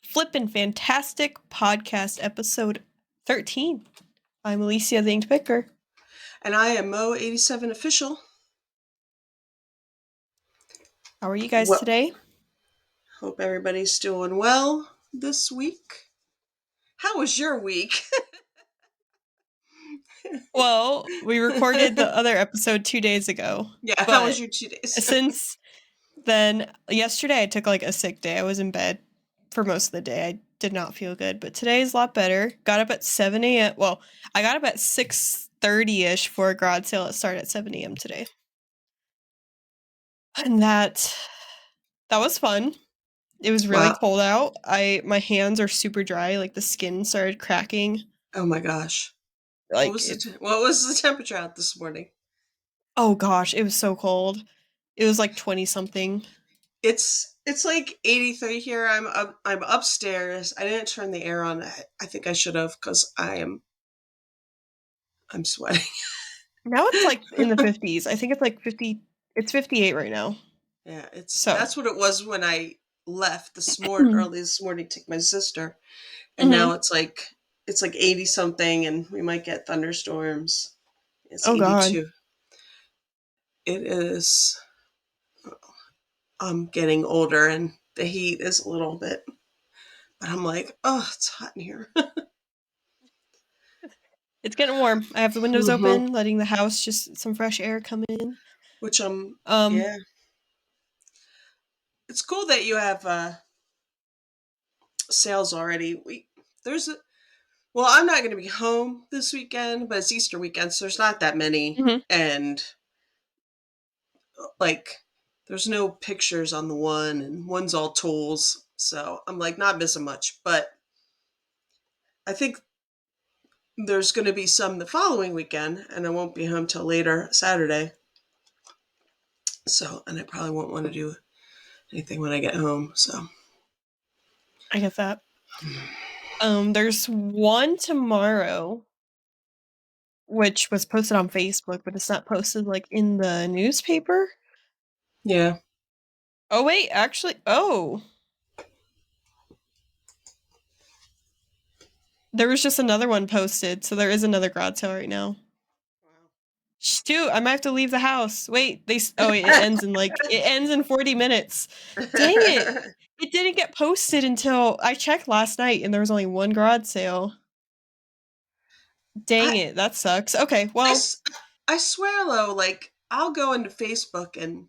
Flippin' Fantastic Podcast, episode 13. I'm Alicia the Inked Picker. And I am Mo87 Official. How are you guys today? Hope everybody's doing well this week. How was your week? Well, we recorded the other episode 2 days ago. Yeah, how was your 2 days? Since then, yesterday I took like a sick day. I was in bed for most of the day. I did not feel good, but today is a lot better. Got up at 7 a.m. Well, I got up at 6:30-ish for a garage sale that started at 7 a.m. today. And that was fun. It was really cold out. My hands are super dry. Like the skin started cracking. Oh my gosh! Like what was the temperature out this morning? Oh gosh, it was so cold. It was like 20 something. It's like 83 here. I'm upstairs. I didn't turn the air on. I think I should have because I'm sweating. Now it's like in the 50s. I think it's like 50. It's 58 right now. Yeah, that's what it was when I left early this morning to take my sister, and now it's like 80 something, and we might get thunderstorms. It's 82. God. It is. I'm getting older, and the heat is a little bit, but I'm like, oh, it's hot in here. It's getting warm. I have the windows open, letting the house just some fresh air come in. Which yeah. It's cool that you have sales already. Well, I'm not going to be home this weekend, but it's Easter weekend, so there's not that many, and like there's no pictures on the one, and one's all tools, so I'm like not missing much. But I think there's going to be some the following weekend, and I won't be home till later Saturday. So, and I probably won't want to do anything when I get home. So, I get that. There's one tomorrow, which was posted on Facebook, but it's not posted like in the newspaper. Yeah. Oh wait, actually, there was just another one posted, so there is another garage sale right now. Wow. Shoot, I might have to leave the house. Wait, it ends in 40 minutes. Dang it. It didn't get posted until I checked last night and there was only one garage sale. Dang it, that sucks. Okay, well. I swear though, like, I'll go into Facebook and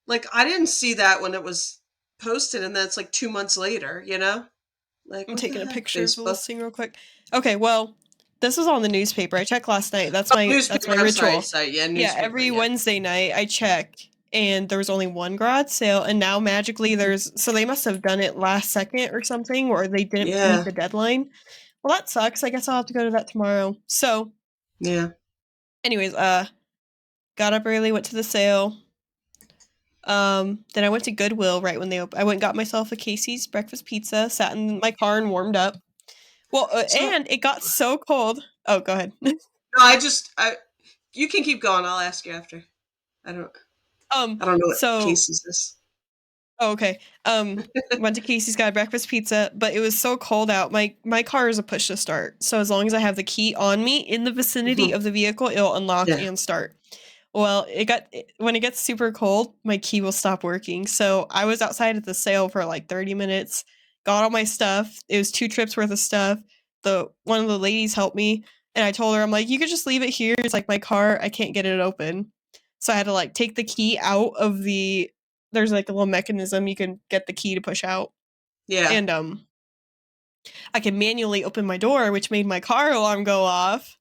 like I didn't see that when it was posted, and then it's like 2 months later, you know? Like, I'm taking a picture of the listing real quick. Okay, well, this was on the newspaper. I checked last night. That's my ritual. Sorry, Every Wednesday night I check, and there was only one garage sale, and now magically so they must have done it last second or something, or they didn't meet the deadline. Well, that sucks. I guess I'll have to go to that tomorrow. So, yeah. Anyways, got up early, went to the sale. Then I went to Goodwill right when they opened. I went and got myself a Casey's breakfast pizza, sat in my car and warmed up. Well, and it got so cold. Oh, go ahead. No, you can keep going. I'll ask you after. I don't know what Casey's is. Oh, okay. Went to Casey's, got a breakfast pizza, but it was so cold out. My car is a push to start. So as long as I have the key on me in the vicinity of the vehicle, it'll unlock and start. Well, when it gets super cold, my key will stop working. So I was outside at the sale for like 30 minutes, got all my stuff. It was 2 trips worth of stuff. One of the ladies helped me, and I told her, I'm like, you could just leave it here. It's like my car, I can't get it open. So I had to like take the key out of there's like a little mechanism you can get the key to push out. Yeah. And I can manually open my door, which made my car alarm go off.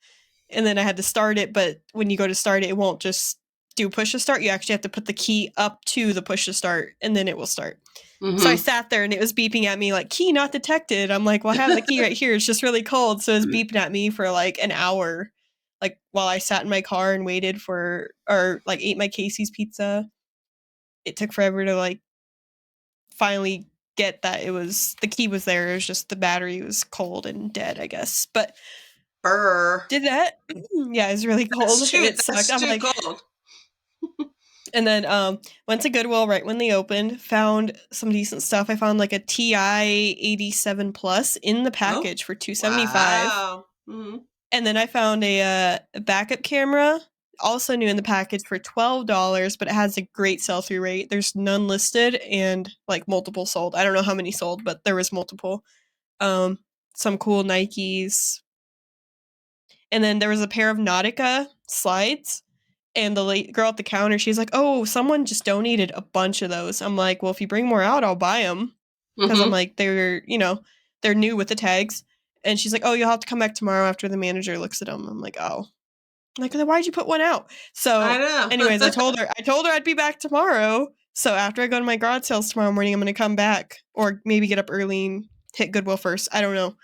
And then I had to start it, but when you go to start it, it won't just do push to start. You actually have to put the key up to the push to start, and then it will start. So I sat there, and it was beeping at me like, key not detected. I'm like, well, I have the key right here. It's just really cold. So it was beeping at me for like an hour, like while I sat in my car and waited ate my Casey's pizza. It took forever to like finally get that the key was there. It was just the battery was cold and dead, I guess. But did that. Yeah, it was really cold. It sucked. I'm like, cold. And then went to Goodwill right when they opened, found some decent stuff. I found like a TI 87 Plus in the Oh, package for 275. wow. Hmm. And then I found a backup camera, also new in the package for $12, but it has a great sell through rate. There's none listed and like multiple sold. I don't know how many sold, but there was multiple. Um, some cool Nikes. And then there was a pair of Nautica slides. And the girl at the counter, she's like, "Oh, someone just donated a bunch of those." I'm like, "Well, if you bring more out, I'll buy them." Because I'm Hmm. like, they're new with the tags. And she's like, "Oh, you'll have to come back tomorrow after the manager looks at them." I'm like, "Oh." I'm like, "Why'd you put one out?" I So, anyways, know. I told her I'd be back tomorrow. So after I go to my garage sales tomorrow morning, I'm gonna come back or maybe get up early and hit Goodwill first. I don't know,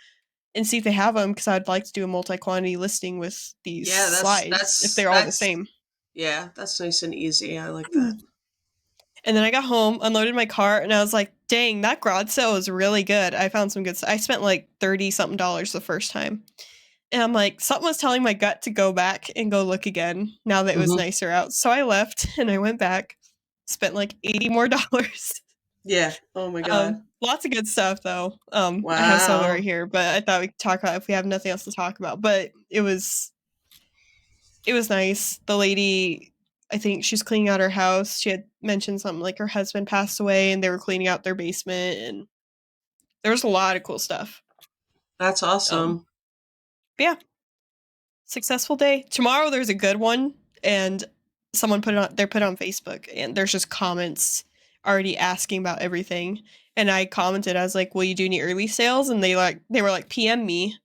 and see if they have them because I'd like to do a multi-quantity listing with these Yeah, slides if they're all the that's same. yeah, that's nice and easy. I like that. And then I got home, unloaded my cart, and I was like, "Dang, that garage sale was really good. I found some good stuff. I spent like 30 something dollars the first time." And I'm like, something was telling my gut to go back and go look again now that it was Hmm. nicer out. So I left and I went back, spent like 80 more dollars. Yeah. Oh my God. Lots of good stuff though. I have some of it right Wow. here, but I thought we could talk about it if we have nothing else to talk about. But it was nice. The lady, I think she's cleaning out her house. She had mentioned something like her husband passed away and they were cleaning out their basement, and there was a lot of cool stuff. That's Um, awesome. but yeah, successful day. Tomorrow there's a good one, and someone put it on. They're put on Facebook, and there's just comments already asking about everything. And I commented, I was like, "Will you do any early sales?" And they were like, "PM me."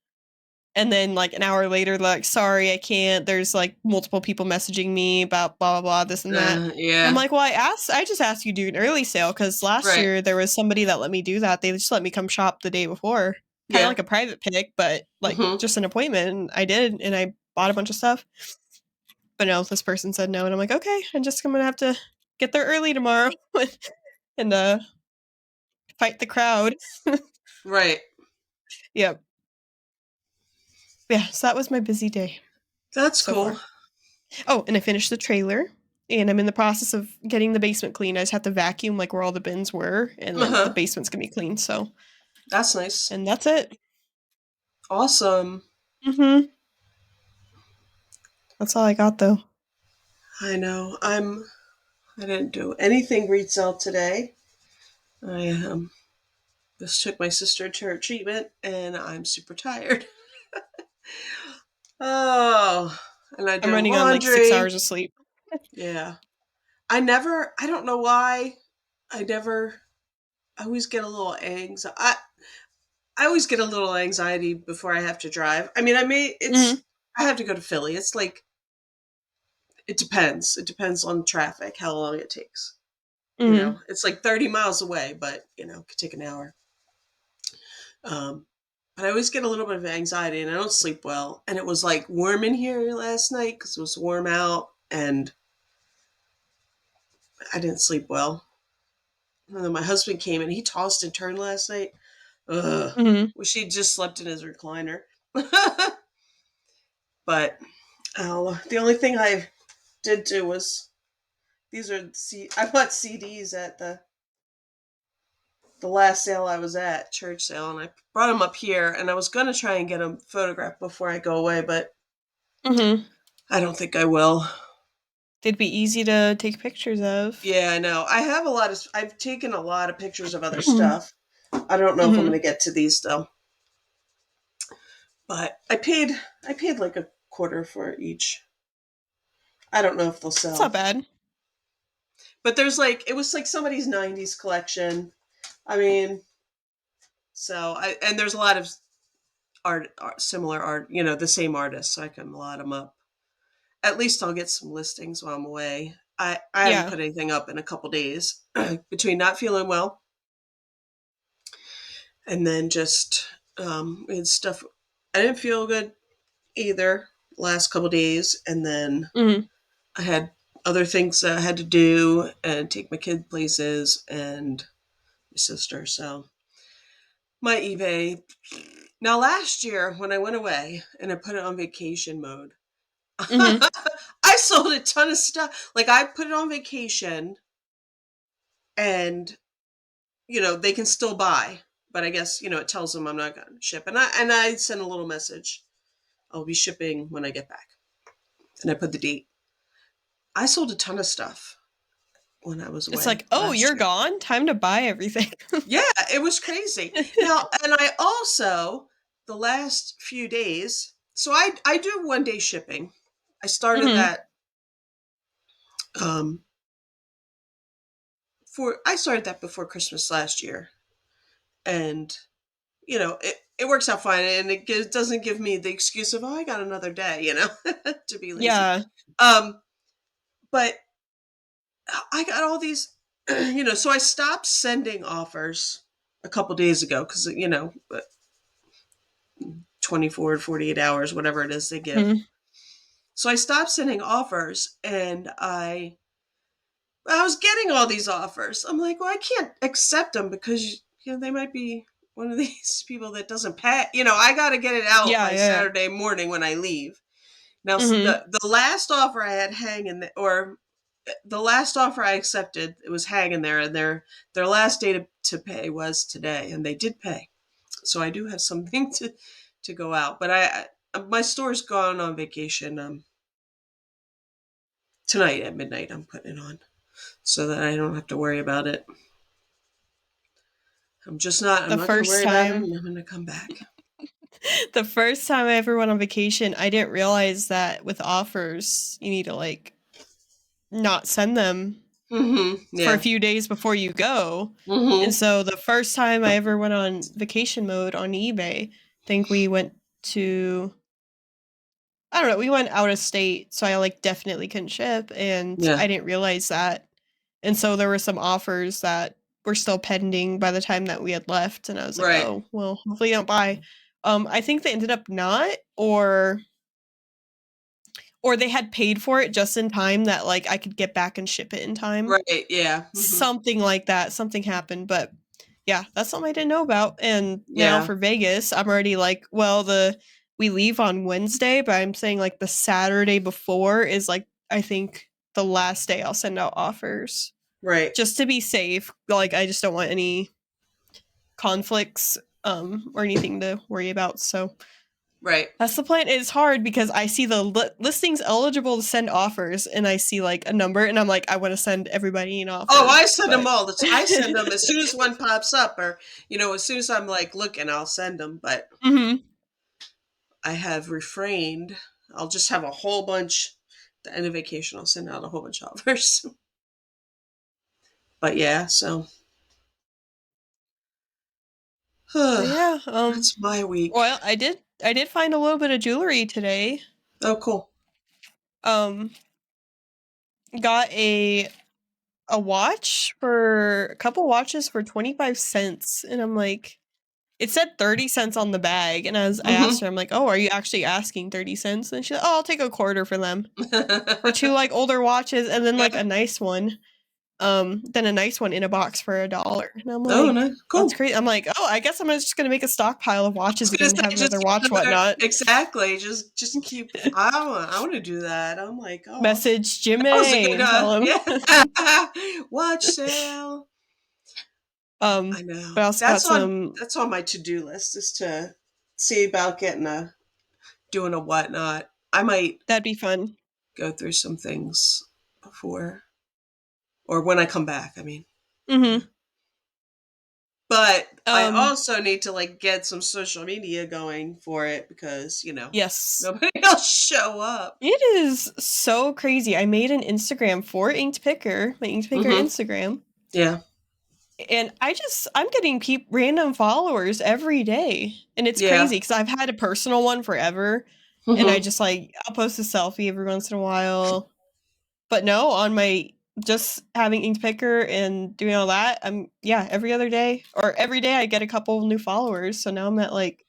And then like an hour later, like, "Sorry, I can't. There's like multiple people messaging me about blah blah blah, this and that." And I'm Yeah. like, "Well, I just asked you to do an early sale because last Right. year there was somebody that let me do that. They just let me come shop the day before, kind of Yeah. like a private pick, but like Hmm. just an appointment." And I did, and I bought a bunch of stuff. But no, this person said no, and I'm like, "Okay, I'm just gonna have to get there early tomorrow and fight the crowd." Right. Yep. Yeah. So that was my busy day That's so cool. far. Oh, and I finished the trailer, and I'm in the process of getting the basement clean. I just have to vacuum like where all the bins were, and then the Uh-huh. basement's gonna be clean. So, That's nice. and that's it. Awesome. Mm-hmm. That's all I got though. I know. I didn't do anything retail today. I just took my sister to her treatment and I'm super tired. Oh, and I I'm did running on like 6 hours laundry. of sleep. Yeah. I don't know why. I never, I always get a little anxiety. I always get a little anxiety before I have to drive. I mean, Mm-hmm. I have to go to Philly. It's like, it depends. It depends on traffic, how long it takes. Mm-hmm. It's like 30 miles away, but, it could take an hour. Um, but I always get a little bit of anxiety and I don't sleep well. And it was like warm in here last night because it was warm out and I didn't sleep well. And then my husband came and he tossed and turned last night. Ugh. Mm-hmm. Wish he'd just slept in his recliner. But the only thing I did do was I bought CDs at the last sale I was at, church sale, and I brought them up here and I was going to try and get them photographed before I go away, but Mm-hmm. I don't think I will. They'd be easy to take pictures of. Yeah, I know. I've taken a lot of pictures of other Mm-hmm. stuff. I don't know if I'm going Mm-hmm. to get to these though. But I paid like a quarter for each. I don't know if they'll It's not sell. bad. But it was like somebody's 90s collection. I mean, and there's a lot of similar art, the same artist, so I can lot them up. At least I'll get some listings while I'm away. I haven't Yeah. put anything up in a couple days between not feeling well and then just we had stuff. I didn't feel good either last couple days, and then Mm-hmm. I had other things that I had to do and take my kid places and my sister. So my eBay. Now last year when I went away and I put it on vacation mode, Mm-hmm. I I sold a ton of stuff. Like, I put it on vacation, and they can still buy, but I guess it tells them I'm not going to ship, and I send a little message. I'll be shipping when I get back, and I put the date. I sold a ton of stuff when I was It's away like, oh, last you're year. gone? Time to buy everything. Yeah, it was crazy. Now, and I also, the last few days, so I do 1 day shipping. I started Mhm. that um I started that before Christmas last year, and it works out fine, and doesn't give me the excuse of, oh, I got another day, to be lazy. Yeah. Um, but I got all these, so I stopped sending offers a couple days ago because 24 to 48 hours, whatever it is they give. Mhm. So I stopped sending offers, and I was getting all these offers. I'm like, well, I can't accept them because they might be one of these people that doesn't pay. I got to get it out Yeah, by yeah, yeah. Saturday morning when I leave. Now, Mhm. the last offer I had hanging, or the last offer I accepted, it was hanging there, and their last day to pay was today, and they did pay. So I do have something to go out. But my store's gone on vacation. Tonight at midnight, I'm putting it on so that I don't have to worry about it. I'm The not going to first worry about it, time and I'm going to come back. the first time I ever went on vacation, I didn't realize that with offers, you need to like not send them for a Yeah. few days before you go. And Mm-hmm. so the first time I ever went on vacation mode on eBay, I think we went to I don't know, we went out of state, so I like definitely couldn't ship and Yeah. I didn't realize that. And so there were some offers that were still pending by the time that we had left and I was like, Right. "Oh, well, hopefully you don't buy." I think they ended up not or they had paid for it just in time that like I could get back and ship it in time. Right. Yeah. Mm-hmm. Something like that, something happened, but yeah, that's something I didn't know about. And now Yeah. for Vegas, I'm already like, well, we leave on Wednesday, but I'm saying like the Saturday before is like I think the last day I'll send out offers Right. just to be safe. Like I just don't want any conflicts or anything to worry about. So Right. that's the plan. It's hard because I see the listings eligible to send offers and I see like a number and I'm like, I want to send everybody an Oh, offer. I send them But all. I send them as soon as one pops up, or as soon as I'm like looking, I'll send them. But Mhm. I have refrained. I'll just have a whole bunch. At the end of vacation, I'll send out a whole bunch of offers. But yeah, so But yeah, that's my week. well, I did find a little bit of jewelry today. Oh, cool. Um, got a watch for a couple watches for 25 cents and I'm like it said 30 cents on the bag and I asked Mm-hmm. her I'm like, "Oh, are you actually asking 30 cents?" And she's like, "Oh, I'll take a quarter for them." For two like older watches and then like Yeah. a nice one. Then a nice one in a box for $1. And I'm Oh, like, nice. that's Cool. great. I'm like, "Oh, I guess I'm just going to make a stockpile of I was watches gonna again and have say, just another get watch another, whatnot." exactly. Just keep. I want to do that. I'm like, oh, Message that was a Jimmy good. and tell him. Yeah. Watch sale. I know. But I also got some That's on my to do list, is to see about doing a whatnot. I might that'd be fun. go through some things before, or when I come back. I mean, yeah. Mhm. But I Um, also need to like get some social media going for it because yes. nobody else show up. It is so crazy. I made an Instagram for Inked Picker, my Inked Picker Mm-hmm. Instagram, Yeah. and I'm getting random followers every day, and it's Yeah. crazy because I've had a personal one forever, and I Mm-hmm. just like I'll post a selfie every once in a while. But no, on my just having Inked Picker and doing all that, yeah, every other day or every day I get a couple new followers. So now I'm at like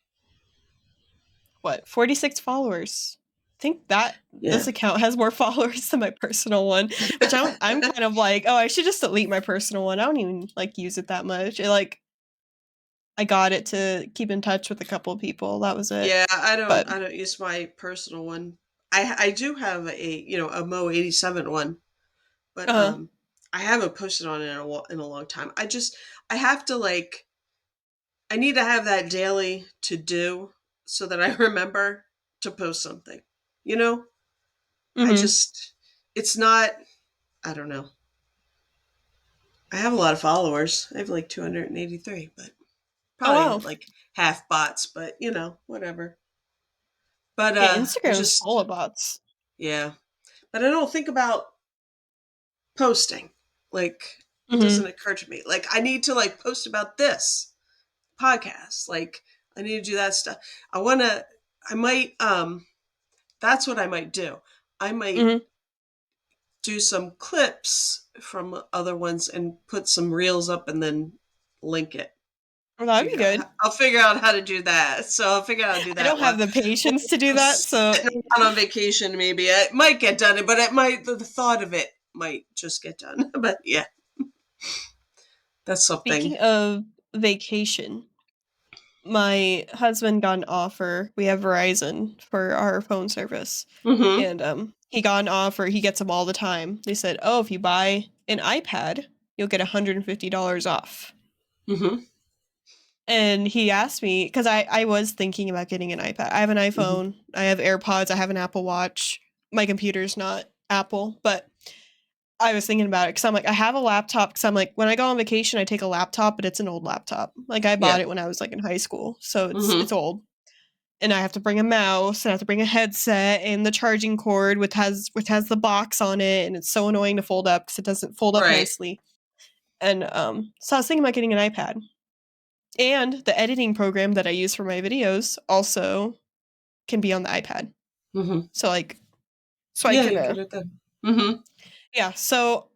what 46 followers. I think that Yeah. this account has more followers than my personal one, which I'm kind of like, oh, I should just delete my personal one. I don't even like use it that much. I got it to keep in touch with a couple of people. That was it. Yeah, But I don't use my personal one. I do have a Mo 87 one, but Uh-huh. I haven't posted on it in a long time. I have to like I need to have that daily to do so that I remember to post something. You know, I Mm-hmm. just it's not. I don't know. I have a lot of followers. I have like 283, but Oh probably wow. like half bots. But whatever. But Yeah, I Instagram is full just of bots. yeah. But I don't think about posting. Like it doesn't Mm-hmm. occur to me. Like I need to like post about this podcast. Like I need to do that stuff. I might that's what I might do. I might Mm-hmm. do some clips from other ones and put some reels up and then link it. Well, that'd be good. I'll figure out how to do that. So I'll figure out how to do I that don't have while the patience to do I'm that, so sitting around on vacation. Maybe it might get done, but it might the thought of it might just get done. But yeah, that's something. speaking of vacation, my husband got an offer. We have Verizon for our phone service. Mm-hmm. And he got an offer. He gets them all the time. They said, "Oh, if you buy an iPad, you'll get $150 off." Mm-hmm. And he asked me because I was thinking about getting an iPad. I have an Mm-hmm. iPhone, I have AirPods, I have an Apple Watch. My computer's not Apple, but I was thinking about it because I'm like, I have a laptop because I'm like, when I go on vacation, I take a laptop, but it's an old laptop. Like I Yeah. bought it when I was like in high school, so it's Mm-hmm. old. And I have to bring a mouse and I have to bring a headset and the charging cord which has the box on it, and it's so annoying to fold up because it doesn't fold up Right. nicely. And so I was thinking about getting an iPad. And the editing program that I use for my videos also can be on the iPad. Mm-hmm. So like so I Yeah, can you get it done. Mm-hmm. yeah, so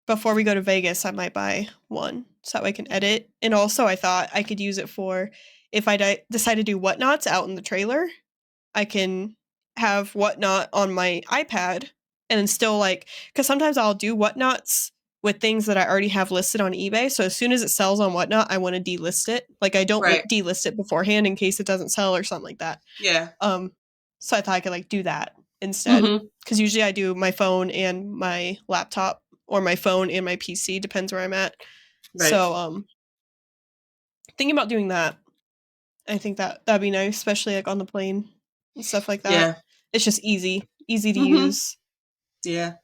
before we go to Vegas, I might buy one so that I can edit. And also I thought I could use it for if I decide to do whatnots out in the trailer, I can have whatnot on my iPad and then still like because sometimes I'll do whatnots with things that I already have listed on eBay. So as soon as it sells on whatnot, I want to delist it. Like I don't Right. delist it beforehand in case it doesn't sell or something like that. Yeah. Um, so I thought I could like do that instead Mm-hmm. because usually I do my phone and my laptop or my phone and my PC depends where I'm at. Right. So thinking about doing that. I think that'd be nice, especially like on the plane and stuff like that. Yeah. It's just easy to Mm-hmm. use. Yeah.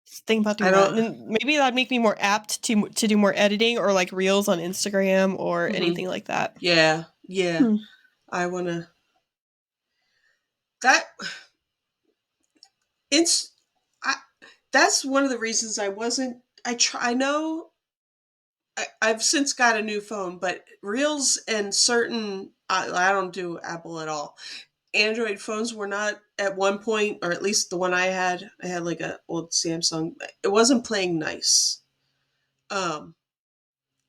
Just think about I doing that, don't. and then maybe that'd make me more apt to do more editing or like reels on Instagram or Mm-hmm. anything like that. Yeah. Yeah. Hmm. I wanna that it's I, that's one of the reasons I wasn't. I know I've since got a new phone, but Reels and certain I don't do Apple at all. Android phones were not at one point, or at least the one I had. I had like a old Samsung. It wasn't playing nice. Um,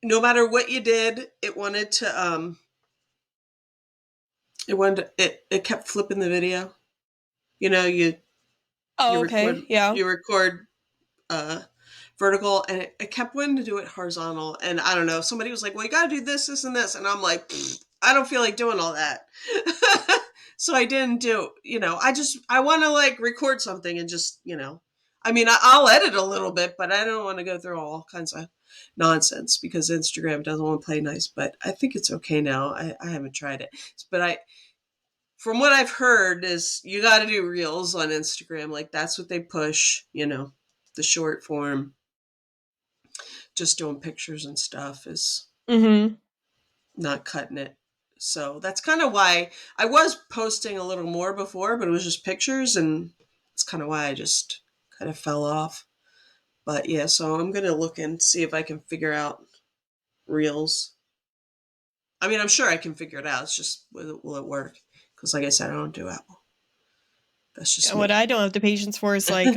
no matter what you did, it kept flipping the video. You know, you Oh, record okay, yeah. you record uh vertical, and it kept wanting to do it horizontal, and I don't know, somebody was like, well, you got to do this and this, and I'm like, I don't feel like doing all that. So I didn't do, I want to like record something and just, I mean, I'll edit a little bit, but I don't want to go through all kinds of nonsense because Instagram doesn't want to play nice. But I think it's okay now. I haven't tried it, but from what I've heard is you got to do reels on Instagram. Like that's what they push, the short form. Just doing pictures and stuff is Mm-hmm. not cutting it. So that's kind of why I was posting a little more before, but it was just pictures, and it's kind of why I just kind of fell off. But yeah, so I'm gonna look and see if I can figure out reels. I mean, I'm sure I can figure it out. It's just will it work? Because like I said, I don't do Apple. That's just Yeah, what me. I don't have the patience for is like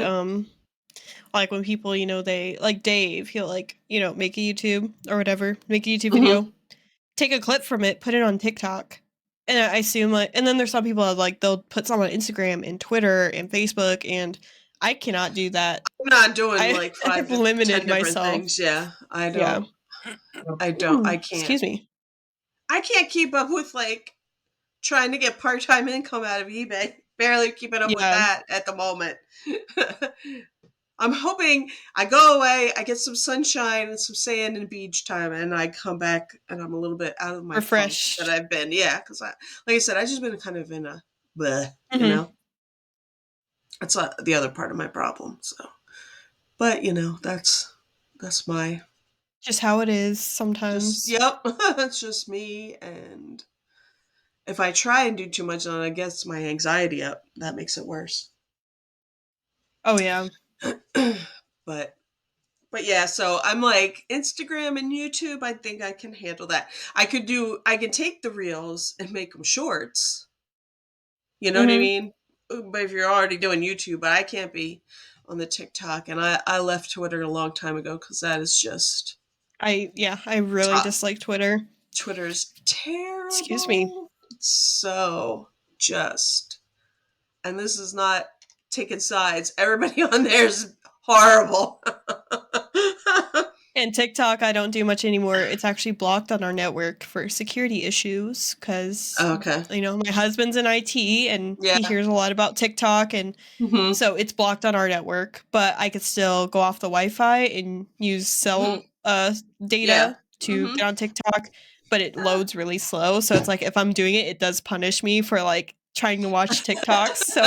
when people they like Dave, he'll like make a YouTube or whatever, make a YouTube Mm-hmm. video, take a clip from it, put it on TikTok. And I assume like and then there's some people that like they'll put some on Instagram and Twitter and Facebook and I cannot do that. I'm not doing I like I've five to limited 10 different myself. things. Yeah, I Yeah. don't. I don't. I can't. Excuse me. I can't keep up with like trying to get part time income out of eBay. barely keeping up with Yeah. that at the moment. I'm hoping I go away, I get some sunshine and some sand and beach time, and I come back and I'm a little bit out of my funk that Refreshed. I've been. Yeah, because like I said, I just been kind of in a bleh, Mhm. That's the other part of my problem. So, but that's my Just how it is just sometimes. yep, it's just me. And if I try and do too much, then it gets my anxiety up. That makes it worse. Oh, yeah. but But yeah, so I'm like Instagram and YouTube, I think I can handle that. I can take the reels and make them shorts. You know what I Mhm. mean? But if you're already doing YouTube, but I can't be on the TikTok. And I left Twitter a long time ago because that is just I really tough. dislike Twitter. Twitter is Excuse me. terrible. It's so just, and this is not taking sides. Everybody on there is horrible. And TikTok, I don't do much anymore. It's actually blocked on our network for security issues because, Okay. my husband's in IT and he Yeah. hears a lot about TikTok. And Hmm. so it's blocked on our network, but I could still go off the Wi-Fi and use Hmm. cell Yeah. data to Hmm. get on TikTok, but it loads really slow. So it's like if I'm doing it, it does punish me for like trying to watch TikToks. So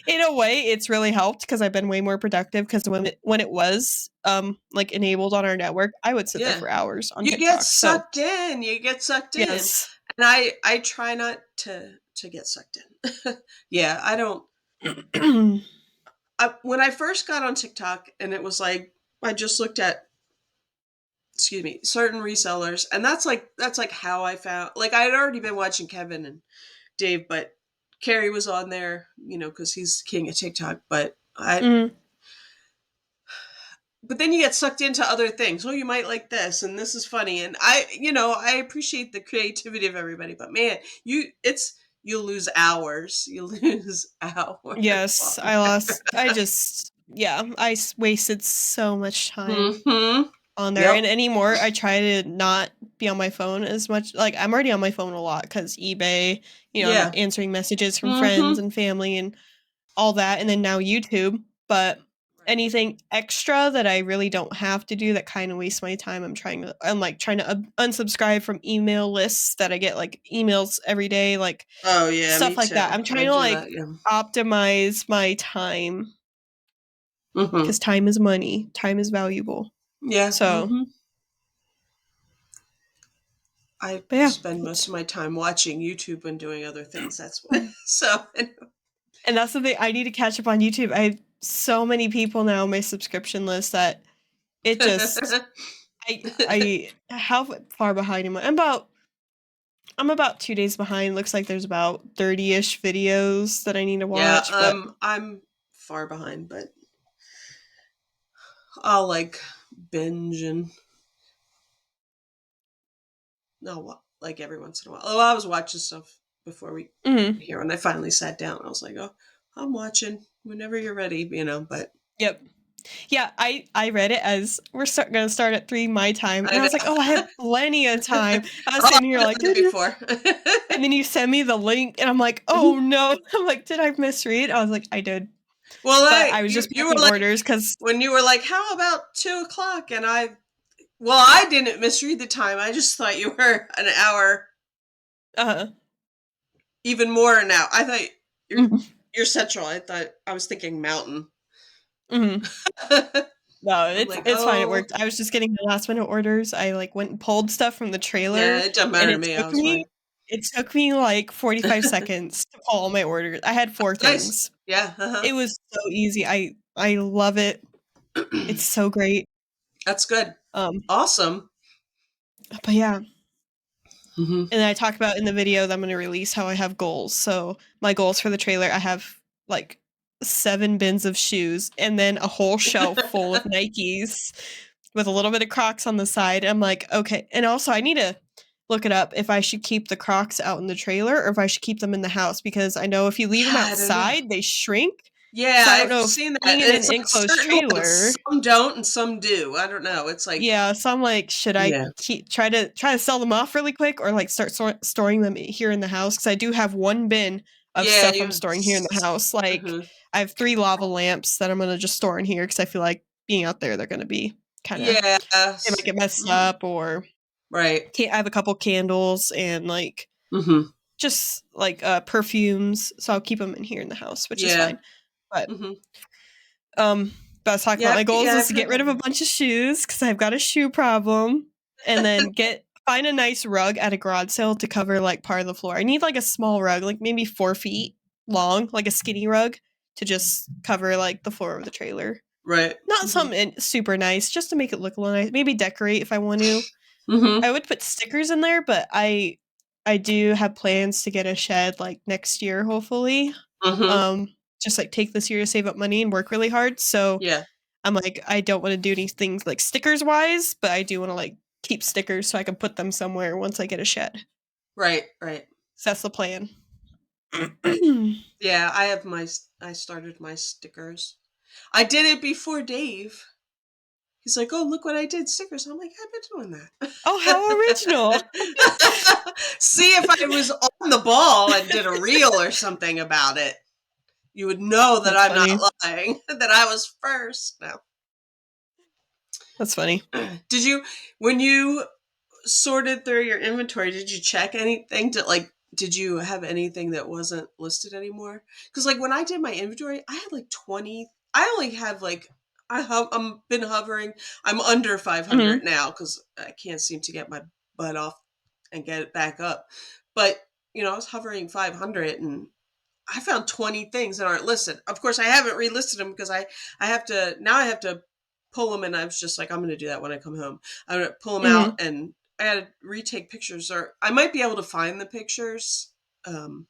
in a way, it's really helped because I've been way more productive. Because when it was like enabled on our network, I would sit there Yeah. for hours on You get TikTok. So sucked in. You get sucked in. yes. And I try not to get sucked in. Yeah, I don't when I first got on TikTok and it was like I just looked at excuse me, certain resellers, and that's like how I found, like, I had already been watching Kevin and Dave, but Carrie was on there, because he's king of TikTok. Mhm. But then you get sucked into other things. Oh, you might like this, and this is funny, and I appreciate the creativity of everybody. But man, you lose hours. You lose hours Yes, on I there. lost. Wasted so much time Mm-hmm. on there. And Yep. anymore, I try to not be on my phone as much. Like, I'm already on my phone a lot because eBay, I'm Yeah. answering messages from friends Mm-hmm. and family and all that. And then now YouTube. But Right. anything extra that I really don't have to do that kind of wastes my time, I'm like trying to unsubscribe from email lists that I get like emails every day, like Oh yeah, me stuff like that. too. I'm I trying to do like that. Yeah. optimize my time Mm-hmm. because time is money. Time is valuable. Yeah. So, Mm-hmm. I but yeah, spend most it's of my time watching YouTube and doing other things. That's what. and So. that's the thing. I need to catch up on YouTube. I have so many people now on my subscription list that it just I how far behind am I? I'm about 2 days behind. Looks like there's about 30-ish videos that I need to Yeah. watch, but I'm far behind, but I'll like binge and no, like every once in a while. Oh, I was watching stuff before we mhm, here when I finally sat down. I was like, oh, I'm watching whenever you're ready. But yep. Yeah, I read it as gonna start at 3 my time, and I I was like, "Oh, I have know. plenty of time." I was Oh, sitting here I've like, done it "Doo-doo," before. and then you send me the link, and I'm like, "Oh, no." I'm like, "Did I misread?" I was like, "I did." Well, But I was you just you were packing like orders because when you were like, how about 2 o'clock? And I didn't misread the time. I just thought you were an hour, uh even more now. I thought you're mhm, you're central. I was thinking mountain. mhm. I'm No, like, it's fine, it oh, worked. I was just getting the last minute orders. I, like, went and pulled stuff from the yeah, trailer, it doesn't and matter to me. I was fine. it took me, like, 45 seconds to pull all my orders. I had 4 Nice. things. Yeah. Uh It was so easy. I love it. huh. It's so great. That's good. Um, Awesome. but yeah, Hmm. and I talk about in the video that I'm gonna release how I have goals. So my goals for the trailer, I have like 7 bins of shoes and then a whole shelf full of Nikes with a little bit of Crocs on the side. I'm like, okay. And also I need to look it up if I should keep the Crocs out in the trailer or if I should keep them in the house because I know if you leave them Yeah, I don't know. outside, they shrink. Yeah, So I don't I've know if seen that. being in an It's like enclosed certain trailer. ones, some don't and some do. I don't know. It's like, Yeah, so I'm like, should I yeah. try to sell them off really quick or like start storing them here in the house? Because I do have one bin of Yeah, stuff I'm storing here in the house. Like, uh-huh. I have 3 lava lamps that I'm gonna just store in here because I feel like being out there, they're gonna be kinda they might Yes. get messed Mhm. up or Right. I have a couple candles and, like, Mhm. just, like, perfumes, so I'll keep them in here in the house, which is Yeah. fine. But, Mhm. um, but I was talking about Yep, my goals yeah, is I've to heard get that rid of a one. bunch of shoes because 'cause I've got a shoe problem, and then find a nice rug at a garage sale to cover, like, part of the floor. I need, like, a small rug, like, maybe 4 feet long, like a skinny rug to just cover, like, the floor of the trailer. Right. Not Mhm. something super nice, just to make it look a little nice. Maybe decorate if I want to. Mhm. I would put stickers in there, but I do have plans to get a shed, like, next year, hopefully. Mhm. Just, like, take this year to save up money and work really hard, so Yeah. I'm like, I don't wanna do anything, like, stickers-wise, but I do wanna, like, keep stickers so I can put them somewhere once I get a shed. Right, right. So that's the plan. Yeah, I started my stickers. I did it before Dave. He's like, "Oh, look what I did, stickers." I'm like, "I've been doing Oh, how original. that." See, if I was on the ball and did a reel or something about it, you would know that That's I'm funny. not lying, that I was first. No. That's funny. Did you when you sorted through your inventory, did you check anything to like did you have anything that wasn't listed anymore? Because like when I did my inventory, I had like 20. I only have like I'm been hovering. I'm under 500 Mhm. now because I can't seem to get my butt off and get it back up. But I was hovering 500 and I found 20 things that aren't listed. Of course, I haven't relisted them because I have to now I have to pull them and I was just like I'm going to do that when I come home. I'm going to pull them out Mhm. and I had to retake pictures or I might be able to find the pictures. Um,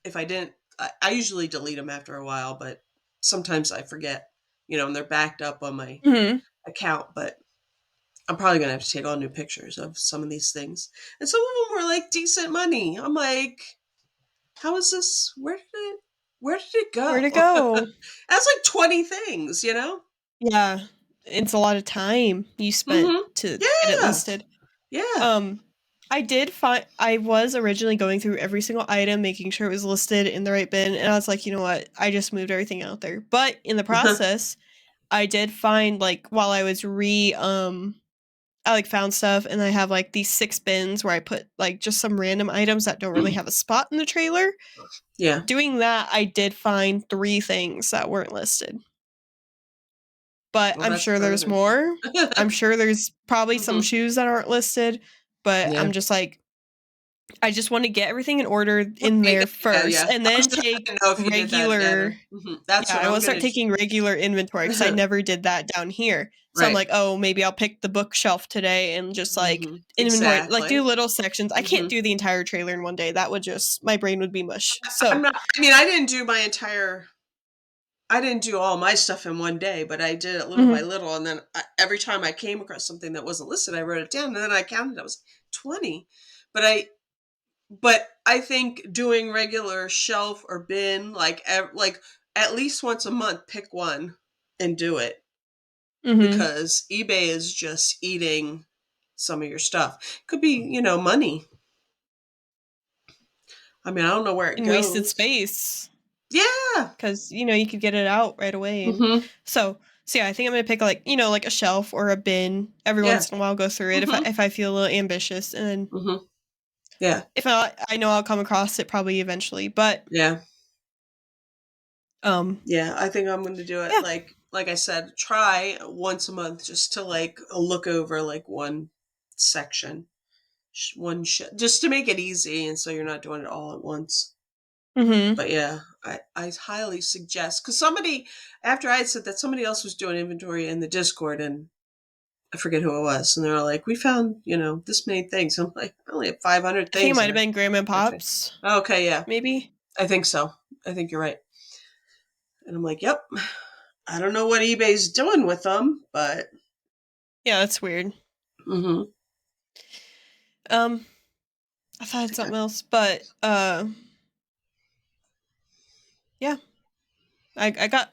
if I didn't, I usually delete them after a while, but sometimes I forget, and they're backed up on my Mhm. account, but I'm probably going to have to take all new pictures of some of these things. And some of them were like decent money. I'm like, how is this? Where did it Where'd go? it go? That's like 20 things. Yeah. It's a lot of time you spent Mm-hmm. to get it Yeah. listed. Yeah. Um, I was originally going through every single item, making sure it was listed in the right bin, and I was like, "You know what? I just moved everything out there." But in the process, I did find, like, while I was I, like, found stuff, and I have, like, these 6 bins where I put, like, just some random items that don't really have a spot in the trailer. Yeah. Doing that, I did find 3 things that weren't listed. But Well, I'm that's sure better there's than more. I'm sure there's probably some hmm shoes that aren't listed, but Yeah. I'm just like, I just want to get everything in order in Right. there Yeah. first Yeah. and I was then just take trying to know if you did that regular. better. That's Yeah, what I I'm wanna start gonna. taking regular inventory because I never did that down here. So I'm Right. like, "Oh, maybe I'll pick the bookshelf today and just, like, inventory like, do Exactly. little sections." I can't hmm do the entire trailer in one day, that would just my brain would be mush. So I'm not. I mean, I didn't do my entire. I didn't do all my stuff in one day, but I did it little by mhm, little. And then every time I came across something that wasn't listed, I wrote it down, and then I counted. I was 20. But I think doing regular shelf or bin like at least once a month, pick one and do it mhm, because eBay is just eating some of your stuff. Could be money. I mean, I don't know where it and wasted goes. space. Yeah. 'Cause, you could get it out right away, and Mhm. yeah, I think I'm gonna pick, like, like a shelf or a bin every Yeah. once in a while, go through it Mhm. if I feel a little ambitious, and then Mhm. Yeah. if not, I know I'll come across it probably eventually, but, Yeah. um, Yeah, I think I'm going to do it yeah. like I said, try once a month just to like look over like one section, just to make it easy and so you're not doing it all at once. Mhm. But yeah, I highly suggest cuz somebody after I had said that somebody else was doing inventory in the Discord and I forget who it was and they were like, "We found, this many things." I'm like, "I only have 500 I think it things." might And have been Grandma and okay. Pops, Okay, yeah. maybe? I think so. I think you're right. And I'm like, "Yep. I don't know what eBay's doing with them, but Yeah, that's weird. mhm. Um, I thought it's something else, but, yeah, I got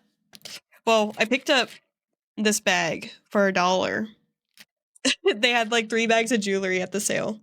I picked up this bag for $1. They had, like, 3 bags of jewelry at the sale.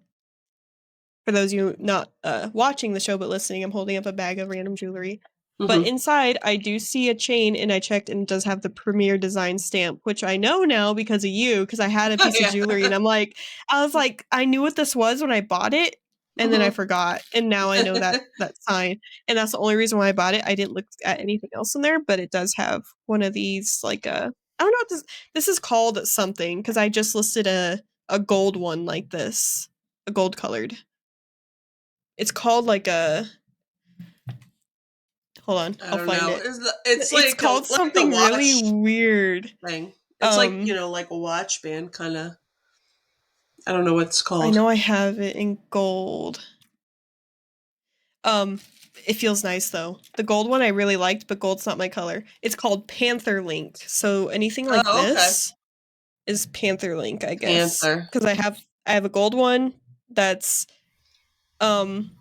For those of you not watching the show but listening, I'm holding up a bag of random jewelry. But Mm-hmm. inside, I do see a chain, and I checked, and it does have the Premier Design stamp, which I know now because of you, because I had a piece of Yeah. jewelry, and I was like, I knew what this was when I bought it, and then I Mm-hmm. forgot, and now I know that sign, and that's the only reason why I bought it. I didn't look at anything else in there, but it does have one of these, like I don't know what this is called something, because I just listed a gold one like this, a gold colored. It's called like a hold on, I I'll don't find know. it. It's It's called like a something really watch weird. thing. It's like, Um, like a watch band kind of. I don't know what it's I called. know I have it in gold. Um, it feels nice though. The gold one I really liked, but gold's not my color. It's called Panther Link. So anything like Oh, okay. this is Panther Link, I guess. Panther. Because I have a gold one that's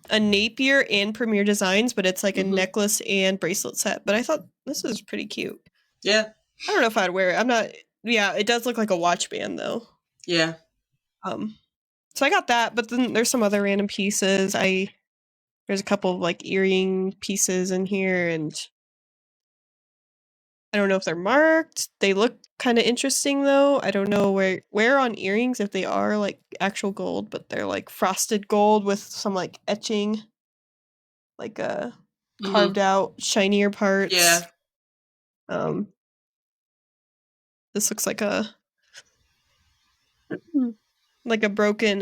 a Napier and Premier Designs, but it's like a Mm-hmm. necklace and bracelet set. But I thought this is pretty cute. Yeah. I don't know if I'd wear it. I'm not. Yeah, it does look like a watch band though. Yeah. Um, so I got that, but then there's some other random pieces. There's a couple of like earring pieces in here, and I don't know if they're marked. They look kind of interesting though. I don't know where on earrings if they are like actual gold, but they're like frosted gold with some like etching, like Mm-hmm. carved out shinier parts. Yeah. Um, this looks like a broken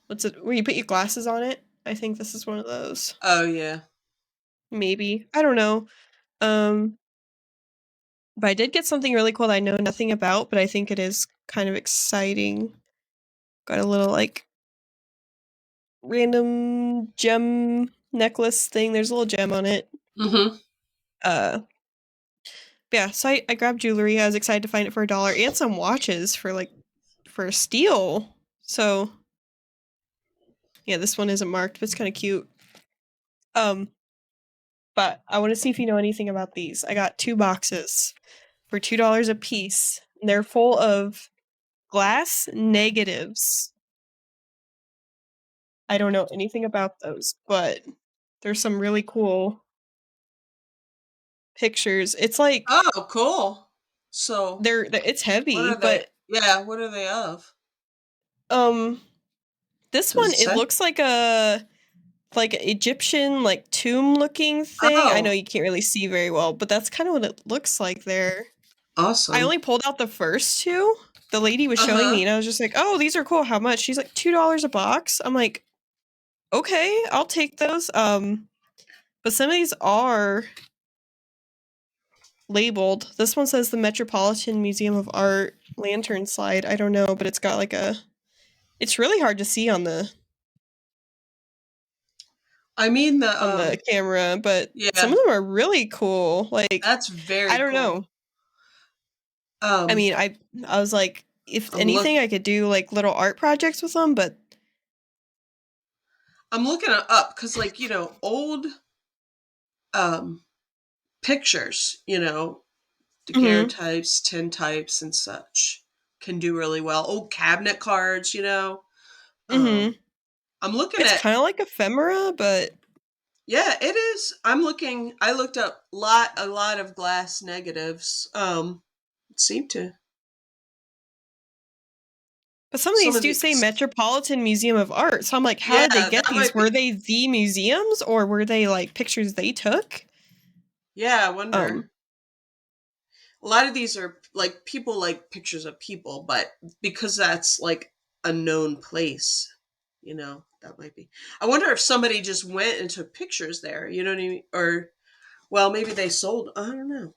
what's it where you put your glasses on it? I think this is one of those. Oh, yeah. Maybe. I don't know. Um, but I did get something really cool that I know nothing about, but I think it is kind of exciting. Got a little like random gem necklace thing. There's a little gem on it. Mm-hmm. Uh yeah, so I grabbed jewelry. I was excited to find it for $1 and some watches for a steal. So yeah, this one isn't marked, but it's kind of cute. Um, but I want to see if you know anything about these. I got 2 boxes for $2 a piece. They're full of glass negatives. I don't know anything about those, but there's some really cool pictures. It's like Oh, cool. So, it's what heavy, are they? but Yeah, what are they of? um this Does one it it say? looks like an Egyptian like tomb looking thing. I know Oh, you can't really see very well, but that's kind of what it looks like there. I awesome. only pulled out the first two. The lady was showing me Uh-huh. and I was just like, "Oh, these are cool. How much?" She's like, $2 a box. I'm like, "Okay, I'll take those." But some of these are labeled. This one says the Metropolitan Museum of Art lantern slide. I don't know, but it's got like it's really hard to see I mean on the camera, but some yeah, of them are really cool. Like, that's I very don't know. cool. I Um, mean, I was like, if I'm look anything, I could do like little art projects with them, but I'm looking it up because, like, old um pictures, mhm, daguerreotypes, tintypes, and such can do really well. Old cabinet cards, mhm. Um, I'm looking It's at kind of like ephemera, but yeah, it is. I looked up a lot of glass negatives. It seemed to some of some these of do say these. Metropolitan Museum of Art. So I'm like, how Yeah, did they get that these? might Were be. they the museums or were they like pictures they took? Yeah, I wonder. Um, A lot of these are like people like pictures of people, but because that's like a known place, that might be. I wonder if somebody just went and took pictures there, you know what I mean? Or, well, maybe they sold, I don't know.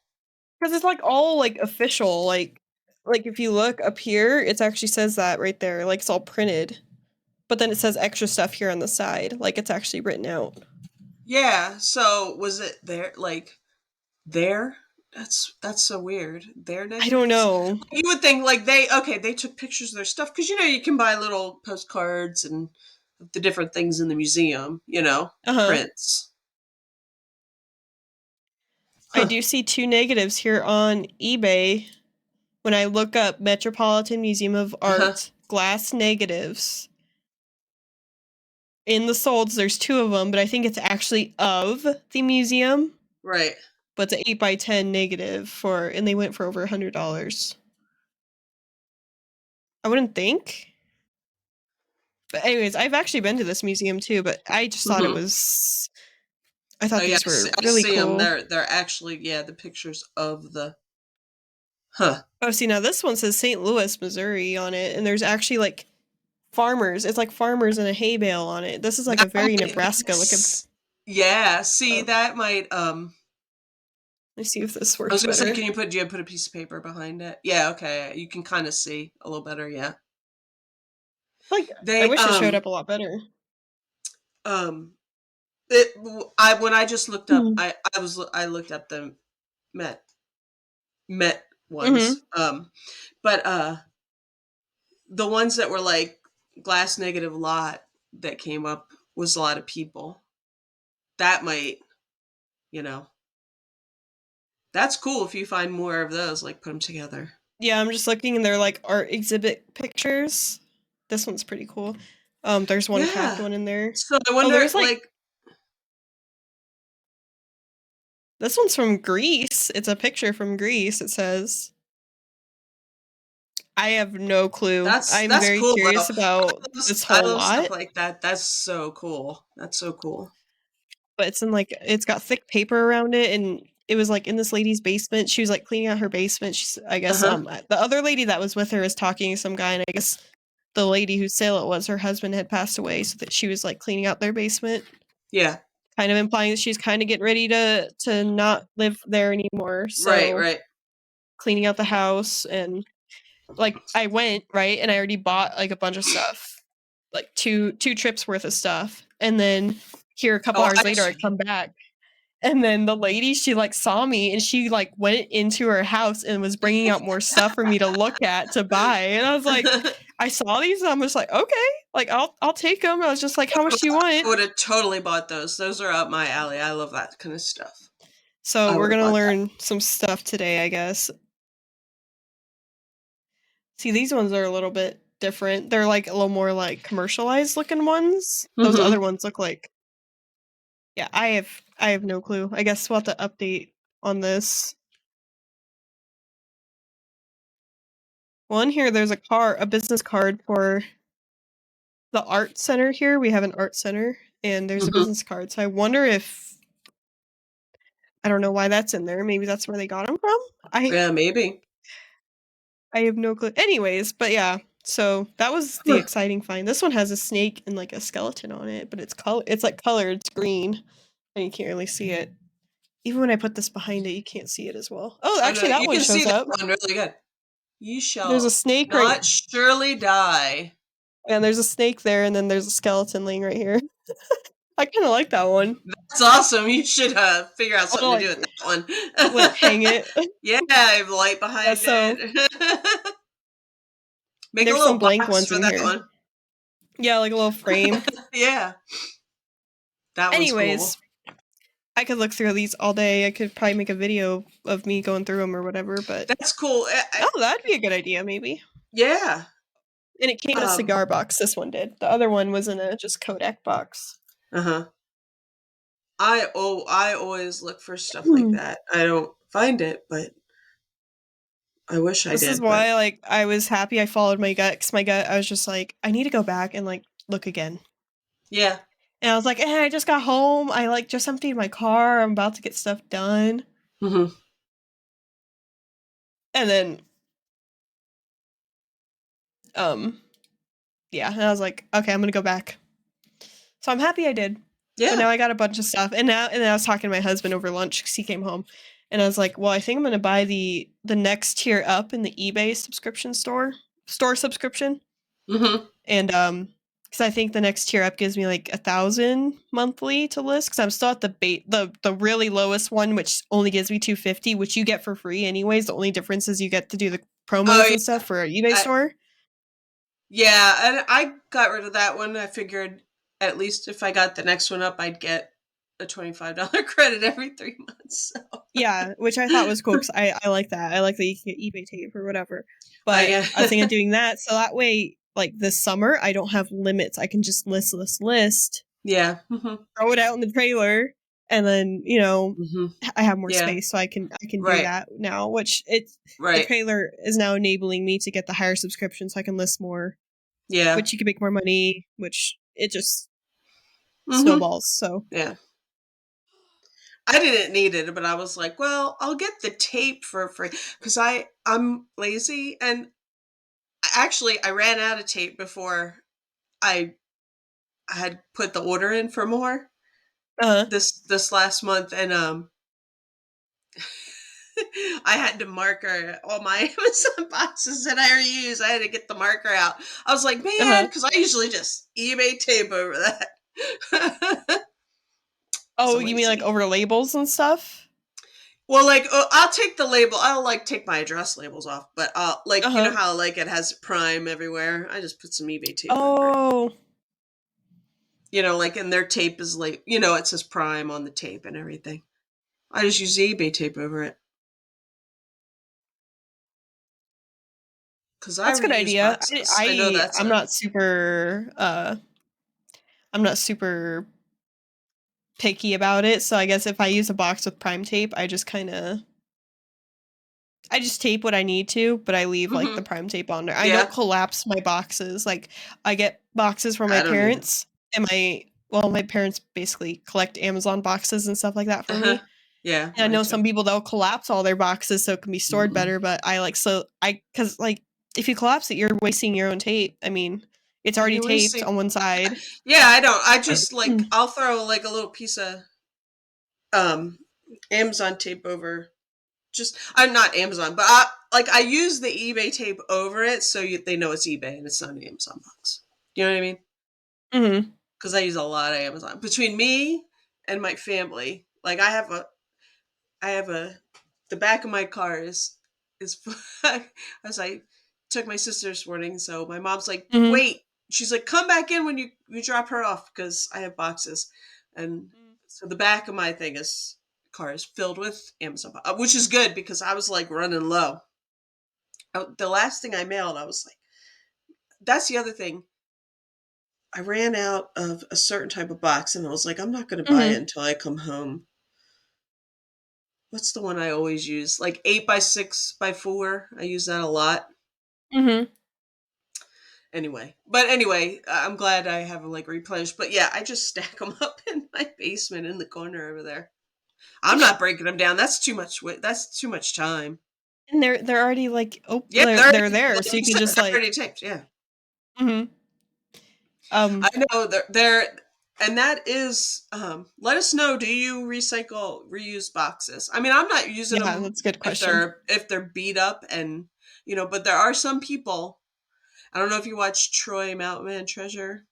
because it's like all like official, like if you look up here, it actually says that right there, like it's all printed. But then it says extra stuff here on the side, like it's actually written out. Yeah, so was it there, like, there? That's so weird. Their I don't negatives? know. You would think like they took pictures of their stuff because you can buy little postcards and the different things in the museum, Uh-huh. prints. I Huh. do see 2 negatives here on eBay when I look up Metropolitan Museum of Uh-huh. Art glass negatives. in the solds, there's 2 of them, but I think it's actually of the museum. Right. But it's an 8x10 negative and they went for over $100. I wouldn't think. But anyways, I've actually been to this museum too, but I just thought Mm-hmm. I Oh thought yeah, these were I really see them. cool. They're actually, yeah, the pictures of the. Huh. Oh, see, now this one says St. Louis, Missouri on it, and there's actually like farmers. It's like farmers in a hay bale on it. This is like a That very might. Nebraska looking. Yeah. See, Oh, that might. let's see if this I was works gonna say, better. can you put a piece of paper behind it? Yeah. Okay. You can kind of see a little better. Yeah. Like, I They wish it showed up a lot better. um it I when I just looked up, Hmm. I looked up the Met Met Mm-hmm. ones. But the ones that were like glass negative lot that came up was a lot of people. That might, you know, that's cool if you find more of those, like put them together. Yeah, I'm just looking, and they're like art exhibit pictures. This one's pretty cool. There's one cracked Yeah. one in there. So I Oh, wonder, there's like like, this one's from Greece. It's a picture from Greece. It says. I have no clue. I'm that's very cool though. curious about this I whole love stuff lot, like that. That's so cool. That's so cool. but it's got thick paper around it, and it was like in this lady's basement. She was like cleaning out her basement. I Uh guess huh. the other lady that was with her is talking to some guy, and I guess the lady whose sale it was, her husband had passed away, so that she was like cleaning out their basement, Yeah. kind of implying that she's kind of getting ready to not live there anymore. Right. So Right. cleaning out the house, and like I went, right, and I already bought like a bunch of stuff, like two trips worth of stuff, and then here a couple Oh, hours later I come back, and then the lady, she like saw me, and she like went into her house and was bringing out more stuff for me to look at to buy, and I was like, I saw these, and I'm just like, okay, like I'll take them. I was just like, how much do you I want? would have totally bought those. Those are up my alley. I love that kind of stuff. So I we're would have gonna bought that. learn some stuff today, I guess. See, these ones are a little bit different. They're like a little more like commercialized looking ones. Those other Mm-hmm. ones look like, yeah, I have no clue. I guess we'll have to update on this. Well, in here there's a business card for the art center here. We have an art center, and there's a Mm-hmm. business card. So I wonder if I don't know why that's in there. Maybe that's where they got them from. I Yeah, maybe. I have no clue. Anyways, but yeah. So that was the Huh. exciting find. This one has a snake and like a skeleton on it, but it's like colored, it's green, and you can't really see it. Even when I put this behind it, you can't see it as well. Oh, Oh no, actually that you one can see shows that up. one really good. You There's a shall snake right, not surely die. and there's a snake there, and then there's a skeleton laying right here. I kind of like that one. That's awesome. You should figure out I want to something to do like with that one. hang it. Yeah, I have light Yeah, behind so it. Make a there's some little blank box ones for in that here. one. Yeah, like a little frame. Yeah, that one's cool. Anyways, I could look through these all day. I could probably make a video of me going through them or whatever, but That's cool. oh, that'd be a good idea, maybe. Yeah. And it came in a Um. cigar box. This one did. The other one was in a just Kodak box. Uh huh. I always look for stuff like Hmm. that. I don't find it, but I wish I This is did. But why, like, I was happy I followed my gut, because my gut, I was just like, I need to go back and like look again. yeah. And I was like, I just got home. I like just emptied my car. I'm about to get stuff done. Hmm. And then, um, yeah, and I was like, okay, I'm gonna go back. So I'm happy I did. But Yeah. now I got a bunch of stuff, and then I was talking to my husband over lunch because he came home, and I was like, well, I think I'm gonna buy the next tier up in the eBay store subscription, Hmm. and because I think the next tier up gives me like 1,000 monthly to list, because I'm still at the really lowest one, which only gives me 250, which you get for free anyways. The only difference is you get to do the Oh promos yeah. and stuff for our eBay I, store. yeah, and I got rid of that one. I figured at least if I got the next one up, I'd get a $25 credit every 3 months. So. Yeah, which I thought was cool because I like that. I like that you can get eBay tape or whatever. But Yeah. I was thinking of doing that, so that way like this summer, I don't have limits. I can just list, Yeah. Mm-hmm. throw it out in the trailer, and then Mm-hmm. I have more Yeah. space, so I can do Right. that now. Which it's the Right. trailer is now enabling me to get the higher subscription, so I can list more, Yeah. which you can make more money. Which it just Mm-hmm. snowballs. So Yeah. I didn't need it, but I was like, well, I'll get the tape for free because I'm lazy, and actually I ran out of tape before I had put the order in for more uh this last month, and I had to marker all my Amazon boxes that I reuse. I had to get the marker out. I was like, man, uh because I usually just eBay tape over that. Because oh, I'm you mean like lazy. over labels and stuff? Well, like I'll take the label. I'll like take my address labels off, but like you know Uh-huh. how like it has Prime everywhere. I just put some eBay tape over it. Oh, Like and their tape is like it says Prime on the tape and everything. I just use the eBay tape over it because I that's a good reuse idea. boxes. I know that's I'm a. not super I'm not super picky about it, so I guess if I use a box with prime tape, I just tape what I need to, but I leave like the Hmm. prime tape on there. I don't Yeah, collapse my boxes. Like I get boxes from my I don't either. parents, and my parents basically collect Amazon boxes and stuff like that for Uh-huh. me. Yeah, And I mine know too. some people they'll collapse all their boxes so it can be stored Mm-mm. better, but cuz like if you collapse it, you're wasting your own tape. I mean, it's And already you're taped wasting. on one side. Yeah, I don't. I just like I'll throw like a little piece of um Amazon tape over. Just I'm not Amazon, but I use the eBay tape over it so they know it's eBay and it's not an Amazon box. You know what I mean? Mhm. Because I use a lot of Amazon between me and my family. Like I have a the back of my car is as I took my sister this morning. So my mom's like, Mhm. wait. She's like, come back in when you drop her off because I have boxes, and so the back of my thing is car is filled with Amazon, which is good because I was like running low. The last thing I mailed, I was like, that's the other thing. I ran out of a certain type of box, and I was like, I'm not going to buy it Mhm. until I come home. What's the one I always use? Like 8x6x4. I use that a lot. Mhm. Anyway, I'm glad I have like replenished. But yeah, I just stack them up in my basement in the corner over there. I'm not breaking them down. That's too much. That's too much time. And they're already like Yeah, they're there, like so you you can said, just they're like already taped. Yeah, mhm. I Um know they're and that is. Let us know. Do you recycle reuse boxes? I mean, I'm not using yeah, them that's a good if question. they're beat up and but there are some people. I don't know if you watch Troy Mountain Treasure.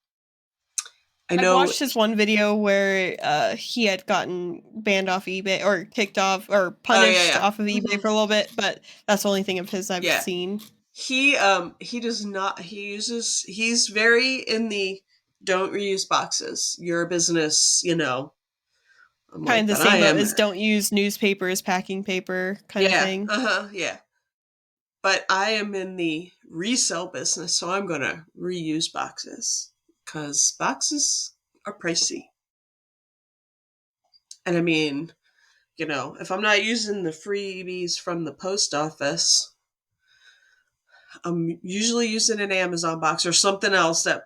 I I know. watched his one video where he had gotten banned off eBay or kicked off or Oh yeah, punished yeah. off of eBay Hmm. for a little bit, but that's the only thing of his I've Yeah. seen. He does not he's very in the don't reuse boxes. You're a business. I'm Kind like, of the but I same boat am. as don't use newspaper as packing paper kind of Yeah. thing. Uh-huh. Yeah. But I am in the resell business, so I'm gonna reuse boxes. Cause boxes are pricey. And I mean, if I'm not using the freebies from the post office, I'm usually using an Amazon box or something else that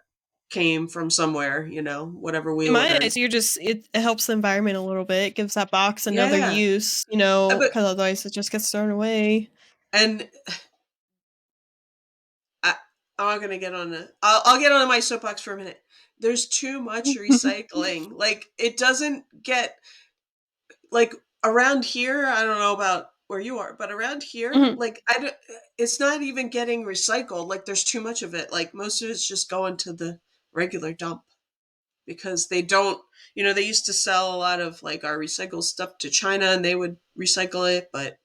came from somewhere, whatever we In my ordered. eyes, it helps the environment a little bit. It gives that box another Yeah. use, But because otherwise it just gets thrown away. and I, I'm not gonna get on I'll get on my soapbox for a minute. There's too much recycling. Like it doesn't get like around here. I don't know about where you are, but around here, Mhm. like I don't. It's not even getting recycled. Like there's too much of it. Like most of it's just going to the regular dump because they don't. They used to sell a lot of like our recycled stuff to China, and they would recycle it, but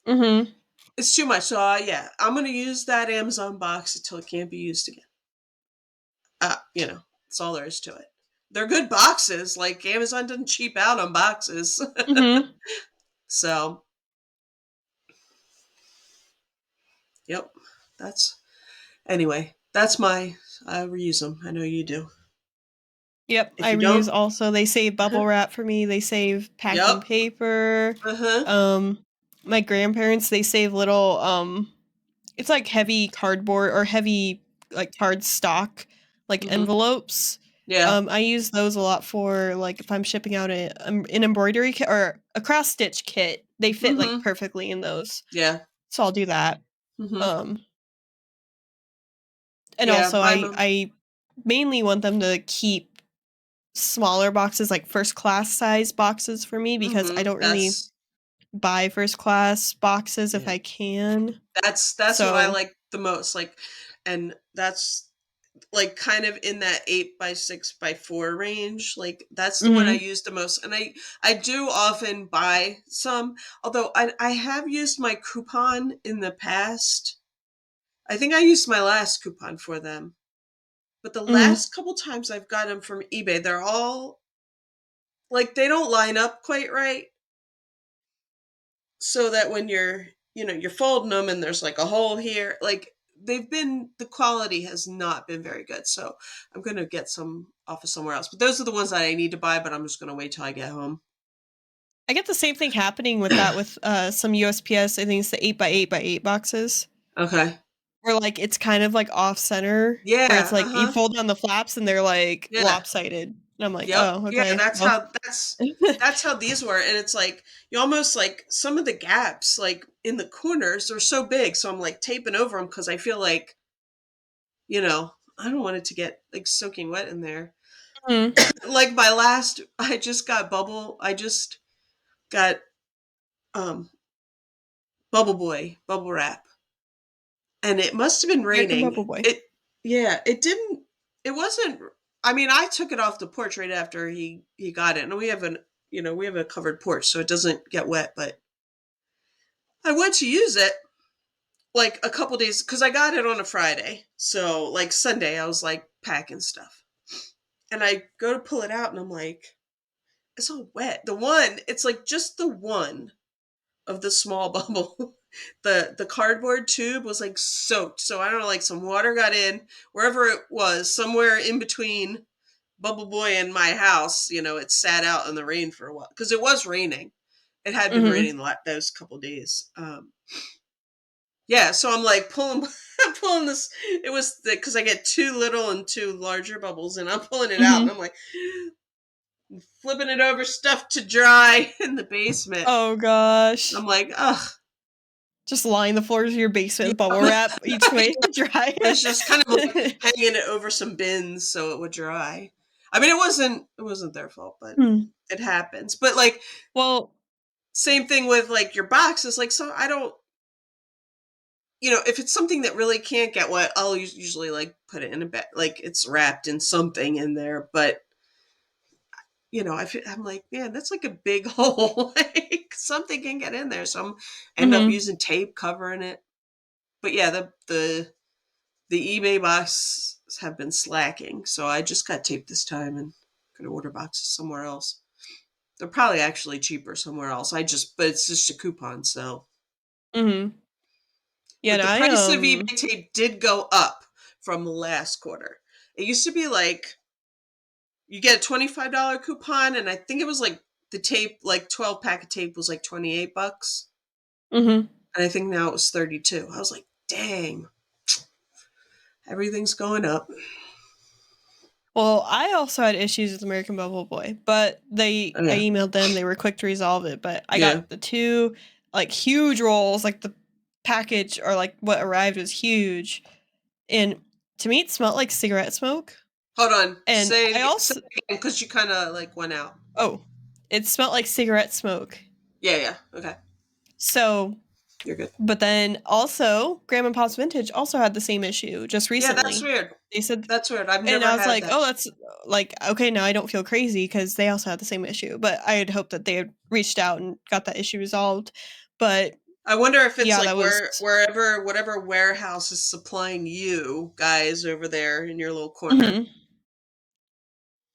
Mhm. it's too much. So yeah, I'm gonna use that Amazon box until it can't be used again. That's all there is to it. They're good boxes. Like Amazon doesn't cheap out on boxes. Mhm. So, yep. That's anyway. That's my, I reuse them. I know you do. Yep, If I you don't, reuse also. They save bubble wrap for me. They save packing yep. paper. Uh-huh. Um, my grandparents, they save little it's like heavy cardboard or heavy like card stock like Mm-hmm. envelopes. Yeah. I use those a lot for like if I'm shipping out an embroidery kit or a cross stitch kit. They fit like Mm-hmm. perfectly in those. Yeah. So I'll do that. Mm-hmm. Um and Yeah. also My mom. I mainly want them to keep smaller boxes like first class size boxes for me because I Mm-hmm. don't really buy first class boxes if Yeah. I can. That's what I So, like the most. Like, and that's like kind of in that 8x6x4 range. Like that's the one I mhm. use the most. And I do often buy some, although I have used my coupon in the past. I think I used my last coupon for them. But the Mhm. last couple times I've got them from eBay, they're all like they don't line up quite right. So that when you're folding them and there's like a hole here, like the quality has not been very good. So I'm going to get some off of somewhere else. But those are the ones that I need to buy, but I'm just going to wait till I get home. I get the same thing happening with that with some USPS. I think it's the 8x8x8 boxes Okay. where like it's kind of like off center where it's Yeah, like you uh-huh. fold down the flaps and they're like Yeah. lopsided. And I'm like, Yep. oh, Yeah, okay. that's Well. how that's how these were. And it's like you almost like some of the gaps like in the corners are so big. So I'm like taping over them because I feel like, I don't want it to get like soaking wet in there. Mhm. Like my last, I just got um bubble wrap, and it must have been American raining. Bubble Boy. Yeah, it wasn't. I mean, I took it off the porch right after he got it, and we have a covered porch, so it doesn't get wet. But I went to use it like a couple days because I got it on a Friday, so like Sunday I was like packing stuff, and I go to pull it out, and I'm like, it's all wet. It's like just the one of the small bubble. The cardboard tube was like soaked. So I don't know, like some water got in wherever it was, somewhere in between Bubble Boy and my house. It sat out in the rain for a while because it was raining. It had been Mhm. raining those couple days. Yeah, so I'm like pulling, I'm pulling this. It was because I get two little and two larger bubbles, and I'm pulling it out, and Mhm. I'm like flipping it over, stuff to dry in the basement. Oh gosh. I'm like, ugh. Just line the floors of your basement with bubble Yeah. wrap each way to dry. I was just kind of like hanging it over some bins so it would dry. I mean, it wasn't their fault, but Hmm. it happens. But like Well, same thing with like your boxes. Like so, I don't. If it's something that really can't get wet, I'll usually like put it in a bed, like it's wrapped in something in there. But I'm like, man, that's like a big hole. Like something can get in there. So end up mhm. using tape covering it. But yeah, the eBay boxes have been slacking, so I just got tape this time and gonna order boxes somewhere else. They're probably actually cheaper somewhere else. But it's just a coupon, so. Mhm. Yeah, But no, the price of eBay tape did go up from last quarter. It used to be like you get a $25 coupon, and I think it was like the tape, like 12 pack of tape was like $28, mhm. and I think now it was 32. I was like, dang, everything's going up. Well, I also had issues with American Bubble Boy, but Oh I yeah, emailed them, they were quick to resolve it, but I yeah. got the two like huge rolls, like the package or like what arrived was huge. And to me it smelled like cigarette smoke. Hold on. And I Say also it again because you kind of like went out. oh, it smelled like cigarette smoke. Yeah, yeah. Okay. So, You're good. but then also Grandma Pop's Vintage also had the same issue just Yeah, that's recently. weird. They said That's weird. I've and never I was had like, that. "Oh, that's like okay, now I don't feel crazy because they also had the same issue." But I had hoped that they had reached out and got that issue resolved. But I wonder if it's yeah, like that was whatever warehouse is supplying you guys over there in your little corner. mhm.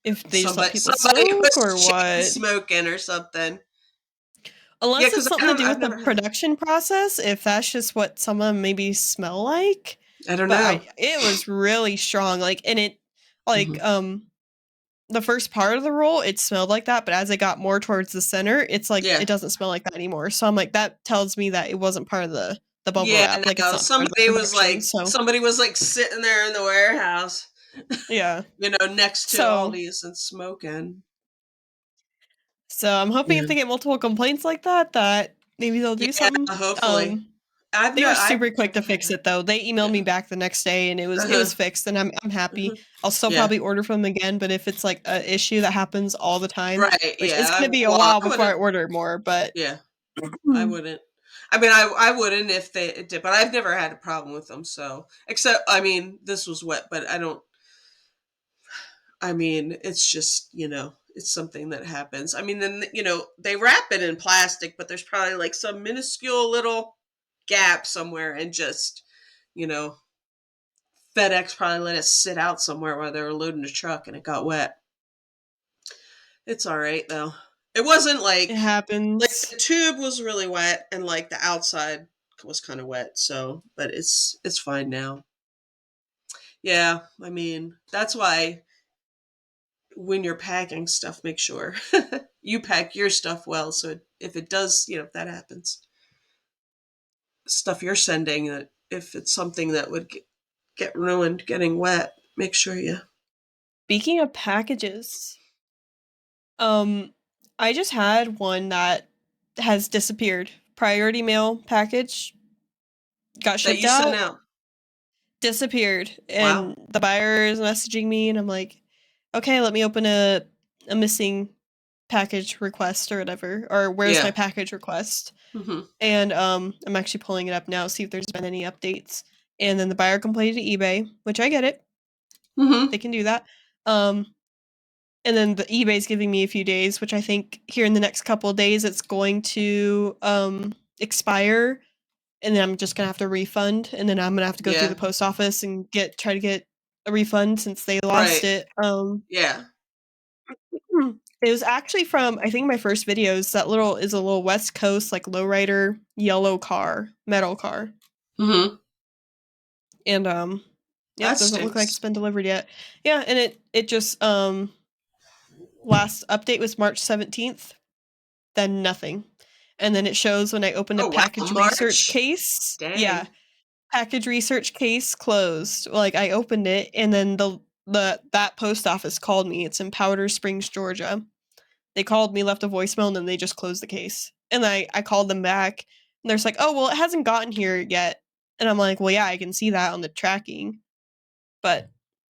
If they just let people Somebody smoke was or chain what. smoking or something. Yeah, Unless it's because something to do I've with the never had that. production process, if that's just what some of them maybe smell like. I don't but know. it was really strong. Like, and it, like, the first part of the roll, it smelled like that, but as it got more towards the center, it's like Yeah. it doesn't smell like that anymore. So I'm like, that tells me that it wasn't part of the bubble Yeah, wrap. Like, it's no, not part of the production. So somebody was like sitting there in the warehouse, yeah. next to So Aldi's and smoking. I'm hoping if Yeah. they get multiple complaints like that, that maybe they'll do Yeah, something. hopefully. They were I've super quick to never had fix that. it though. They emailed me Yeah. back the next day and it Uh-huh. was fixed and I'm happy. Mhm. I'll still Yeah. probably order from them again, but if it's like a issue that happens all the time, Right. which Yeah. it's gonna be a Well, while I before I wouldn't. order more, but Yeah. I wouldn't. I mean, I wouldn't if they did, but I've never had a problem with them. So, except, I mean, this was wet, but I don't. I mean, it's just, it's something that happens. I mean, then, they wrap it in plastic, but there's probably like some minuscule little gap somewhere, and just, you know, FedEx probably let it sit out somewhere while they were loading the truck and it got wet. It's all right though. It wasn't it like happens. the tube was really wet, and like the outside was kind of wet, so but it's fine now. Yeah, I mean, that's why when you're packing stuff, make sure you pack your stuff well, so if it does, if that happens, stuff you're sending, that if it's something that would get ruined getting wet, make sure you. Speaking of packages, um, I just had one that has disappeared. Priority mail package got That shipped you sent out, out. disappeared, Wow. and the buyer is messaging me, and I'm like, okay, let me open a missing package request or whatever, or where's my Yeah. package request? Mhm. And I'm actually pulling it up now, see if there's been any updates. And then the buyer complained to eBay, which I get it, Mhm. they can do that. And then the eBay's giving me a few days, which I think here in the next couple of days it's going to expire, and then I'm just gonna have to refund, and then I'm gonna have to go through the Yeah. post office and try to get a refund since they lost Right. it. Yeah. It was actually from I think my first videos. That little is a little West Coast like lowrider yellow car, metal car, Mhm. and yep, That doesn't look like it's stinks. been delivered yet. Yeah, and it just last update was March 17th. Then nothing. And then it shows when I opened a Oh wow, package research March. case. Yeah, Dang. package research case closed. Like I opened it and then that post office called me. It's in Powder Springs, Georgia. They called me, left a voicemail, and then they just closed the case. And I called them back and they're just like, "Oh, well, it hasn't gotten here yet." And I'm like, "Well, yeah, I can see that on the tracking." But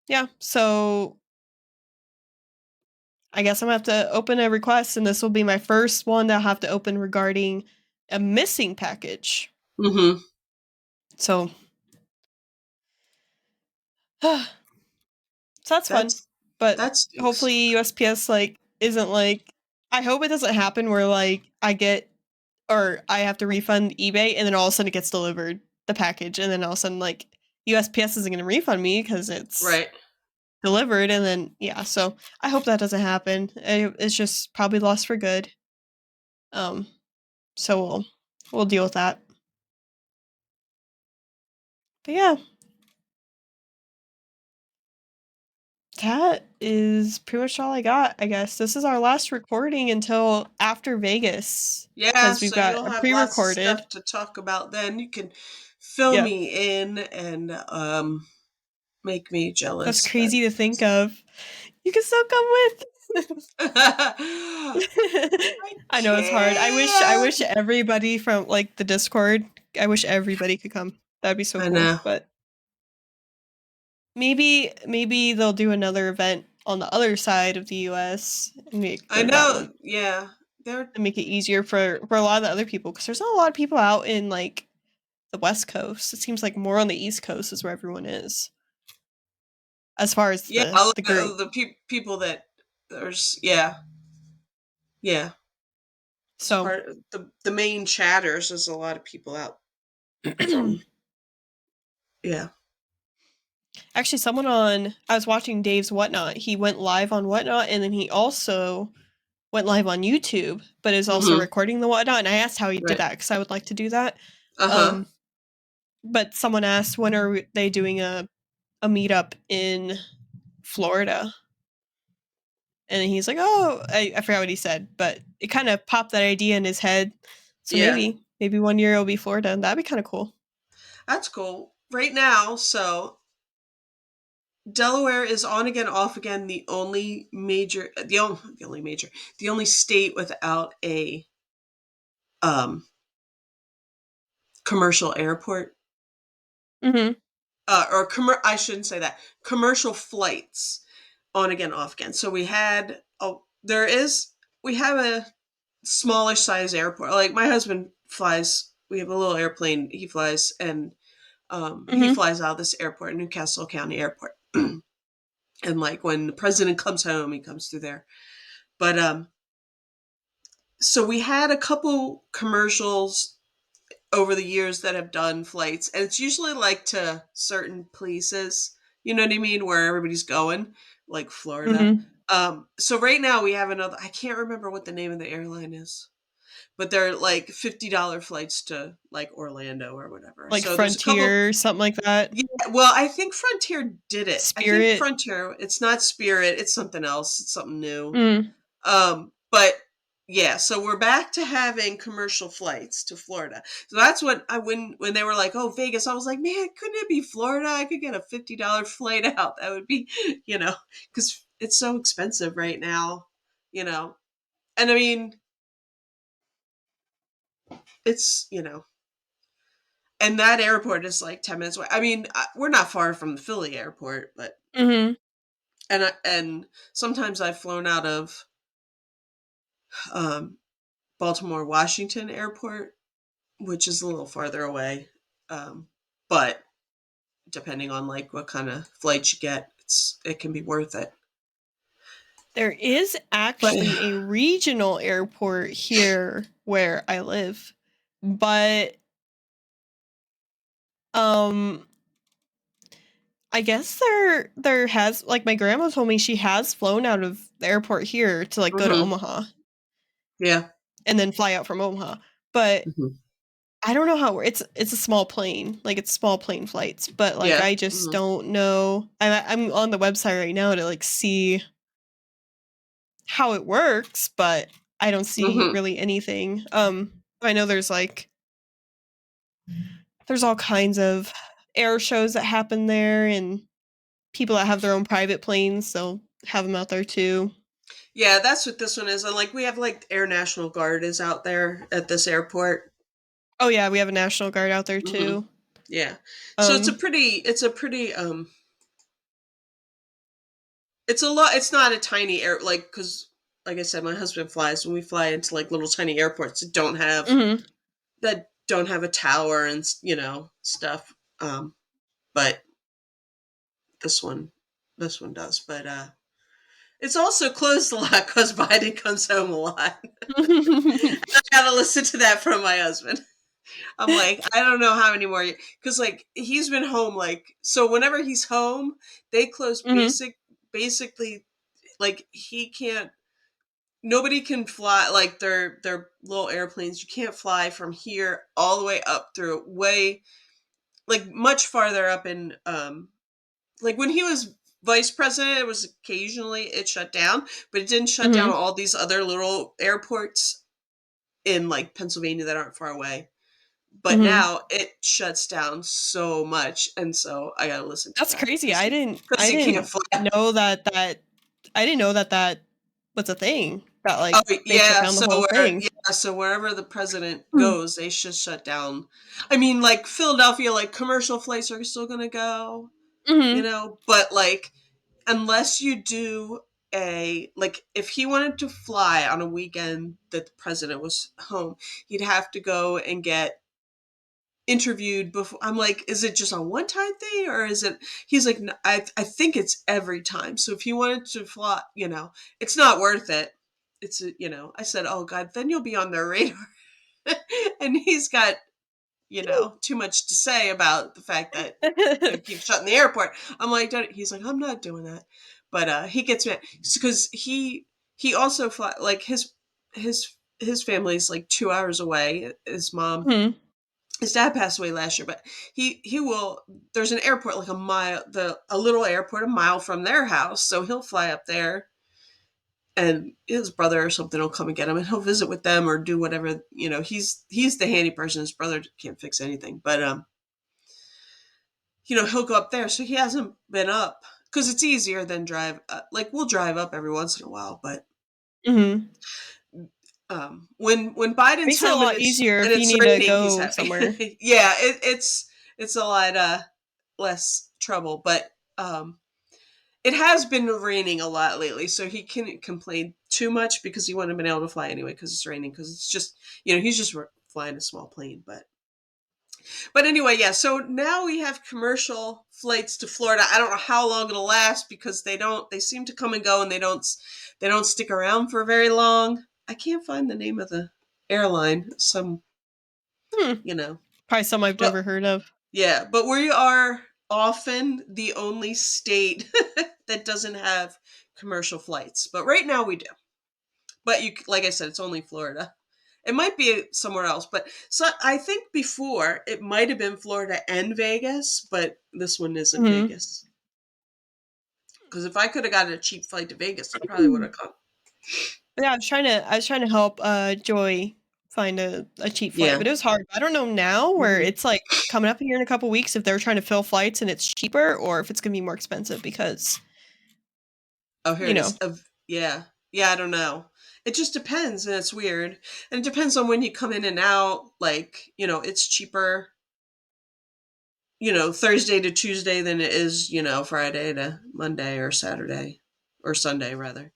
yeah, so I guess I'm gonna have to open a request, and this will be my first one that I'll have to open regarding a missing package. Mhm. So, so that's fun. That's But that stinks. hopefully USPS like isn't like I hope it doesn't happen where like I get or I have to refund eBay and then all of a sudden it gets delivered the package and then all of a sudden like USPS isn't going to refund me because it's Right. delivered and then yeah so I hope that doesn't happen. It's just probably lost for good. Um, so we'll deal with that. But yeah, that is pretty much all I got, I guess. This is our last recording until after Vegas Yeah, because we've so got you'll a have lots of pre-recorded. stuff to talk about then. You can fill Yeah, me in and make me that's jealous, but crazy to think of. You can still come with. I I know it's hard. I can't. wish everybody from like the Discord, I wish everybody could come. That'd be so I cool. know. But maybe they'll do another event on the other side of the US and I go to that know. one Yeah. They're and make it easier for a lot of the other people because there's not a lot of people out in like the West Coast. It seems like more on the East Coast is where everyone is as far as yeah, the group. the people that yeah. Yeah. It's So part of the main chatters. There's a lot of people out from yeah. actually someone on I was watching Dave's Whatnot. He went live on Whatnot and then he also went live on YouTube, but is also Mhm. recording the Whatnot. And I asked how he did Right. that because I would like to do that. Uh-huh. Um, but someone asked when are they doing a meetup in Florida, and he's like, "Oh, I forgot what he said, but it kind of popped that idea in his head. So Yeah, maybe one year it'll be Florida, and that'd be kind of cool." that's cool. Right now, so Delaware is on again, off again. The only state without a um, commercial airport, Mm-hmm. I shouldn't say that. Commercial flights on again, off again. So we have a smaller size airport. Like my husband flies. We have a little airplane. He flies, and he Mm-hmm. flies out of this airport, Newcastle County Airport. And like when the president comes home, he comes through there. But so we had a couple commercials over the years that have done flights, and it's usually like to certain places. You know what I mean, where everybody's going, like Florida. Mm-hmm. So right now we have another. I can't remember what the name of the airline is, but they're like $50 flights to like Orlando or whatever. Like So there's a couple. Frontier, something like that. Yeah, well, I think Frontier did it. I think Spirit. Frontier. It's not Spirit. It's something else. It's something new. Mm. But yeah, so we're back to having commercial flights to Florida. So that's what when they were like, "Oh, Vegas," I was like, "Man, couldn't it be Florida? I could get a $50 flight out. That would be, because it's so expensive right now, you know." And I mean, it's and that airport is like 10 minutes away. I mean, we're not far from the Philly airport, but Mm-hmm. and sometimes I've flown out of um, Baltimore Washington Airport, which is a little farther away. But depending on like what kind of flight you get, it can be worth it. There is But actually a regional airport here where I live, but um I guess there has, like, my grandma told me she has flown out of the airport here to like go to hmm Omaha yeah, and then fly out from Omaha. But hmm I don't know how it's a small plane, like it's small plane flights, but like yeah, I just don't know. I'm on the website right now to like see how it works, but I don't see hmm really anything. I know there's all kinds of air shows that happen there and people that have their own private planes, they'll have them out there too. yeah. That's what this one is. And like we have like Air National Guard is out there at this airport. Oh yeah, we have a National Guard out there hmm too. Yeah. So Um, it's a lot. It's not a tiny air like because like I said, my husband flies when we fly into like little tiny airports mhm. that don't have a tower and stuff. But this one this one does. But it's also closed a lot because Biden comes home a lot. I gotta listen to that from my husband. I'm like, I don't know how many more because like he's been home so whenever he's home, they close Mhm. basically like he can't nobody can fly like their little airplanes. You can't fly from here all the way up through way like much farther up in like when he was vice president, it was occasionally it shut down, but it didn't shut down Mhm. all these other little airports in like Pennsylvania that aren't far away. But Mhm. now it shuts down so much, and so I gotta listen to That's that crazy. because I he can't didn't fly. know that I didn't know that was a thing. That Oh like they shut yeah, down the whole thing. so wherever the president Mm. goes, they should shut down. I mean, like Philadelphia, like commercial flights are still gonna go, Mhm. but like unless you do like if he wanted to fly on a weekend that the president was home, he'd have to go and get interviewed before. I'm like, is it just a one time thing or is it he's like, "No, I think it's every time. So if you wanted to fly, it's not worth it. I said, oh God, then you'll be on their radar. And he's got too much to say about the fact that they keep shutting the airport. I'm like, don't, he's like, I'm not doing that. But he gets mad because he also fly like his family's like 2 hours away. His mom Mhm. his dad passed away last year, but he will. There's an airport like a little airport a mile from their house, so he'll fly up there, and his brother or something will come and get him, and he'll visit with them or do whatever. He's the handy person. His brother can't fix anything, but he'll go up there. So he hasn't been up because it's easier than drive. Like we'll drive up every once in a while, but Mhm. when Biden's Makes it a home and lot it's easier and if you it's need to raining, he's go happy. somewhere. Yeah, it's a lot less trouble, but it has been raining a lot lately, so he can't complain too much because he wouldn't have been able to fly anyway because it's raining. Because it's just he's just flying a small plane, but anyway, yeah. So now we have commercial flights to Florida. I don't know how long it'll last because they seem to come and go and they don't stick around for very long. I can't find the name of the airline. Hmm. You know, Probably some I've but never heard of. yeah, but we are often the only state that doesn't have commercial flights. But right now we do. But like I said, it's only Florida. It might be somewhere else, but so I think before it might have been Florida and Vegas, but this one isn't Mhm. Vegas. Because if I could have gotten a cheap flight to Vegas, I probably would have come. Yeah, I was trying to help Joy find a cheap flight, Yeah. but it was hard. I don't know now where Hmm. it's like coming up here in a couple weeks if they're trying to fill flights and it's cheaper or if it's gonna be more expensive because Oh, here you it know. is. Yeah. Yeah, I don't know. It just depends, and it's weird. And it depends on when you come in and out. Like, it's cheaper, Thursday to Tuesday than it is, Friday to Monday or Saturday or Sunday, rather.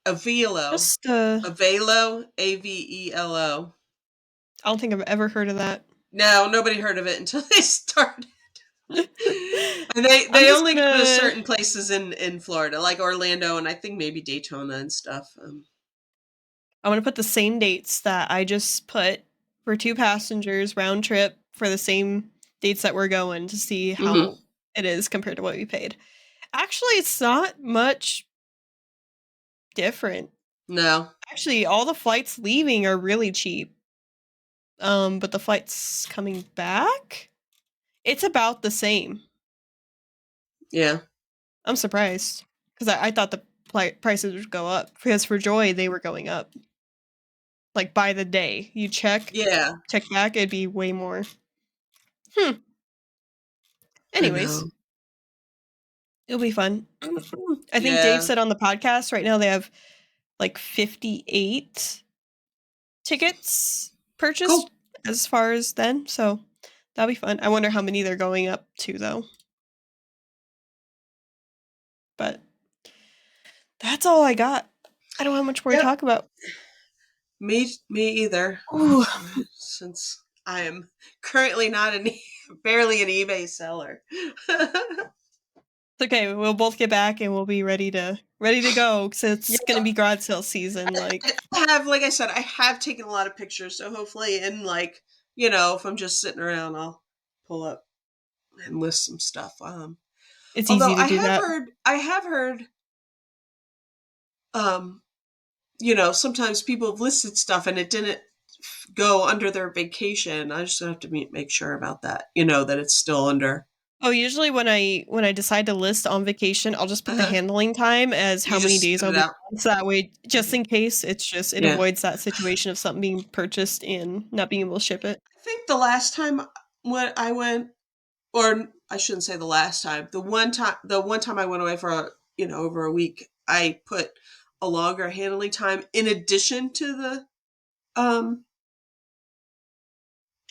Avelo. Just Avelo, Avelo. I don't think I've ever heard of that. No, nobody heard of it until they started. And they, I'm they just only go to gonna certain places in Florida, like Orlando and I think maybe Daytona and stuff. I'm gonna put the same dates that I just put for 2 passengers round trip for the same dates that we're going to see Hmm. how it is compared to what we paid. Actually, it's not much different. No. Actually, all the flights leaving are really cheap. But the flights coming back, it's about the same. Yeah. I'm surprised because I thought the prices would go up because for Joy they were going up like by the day. You Yeah. check back, it'd be way more. Hmm. I Anyways, know. it'll be fun. I think Dave Yeah. said on the podcast right now they have like 58 tickets purchased Cool. as far as then, so that'll be fun. I wonder how many they're going up to though. But that's all I got. I don't have much more to Yep. talk about. Me either. Ooh. Since I am currently not barely an eBay seller. It's okay. We'll both get back and we'll be ready to go because it's gonna Yep. be garage sale season. Like, I have, like I said, I have taken a lot of pictures, so hopefully, in like, if I'm just sitting around, I'll pull up and list some stuff. it's Although easy to do that. I have heard, um, sometimes people have listed stuff and it didn't go under their vacation. I just have to make sure about that. That it's still under. Oh, usually when I decide to list on vacation, I'll just put the Uh-huh. handling time as how You many just days spit I'll it be out. gone. So that way, just Mhm. in case, it Yeah. avoids that situation of something being purchased and not being able to ship it. I think the last time when I went, or I shouldn't say the last time, the one time I went away for over a week, I put a longer handling time in addition to the um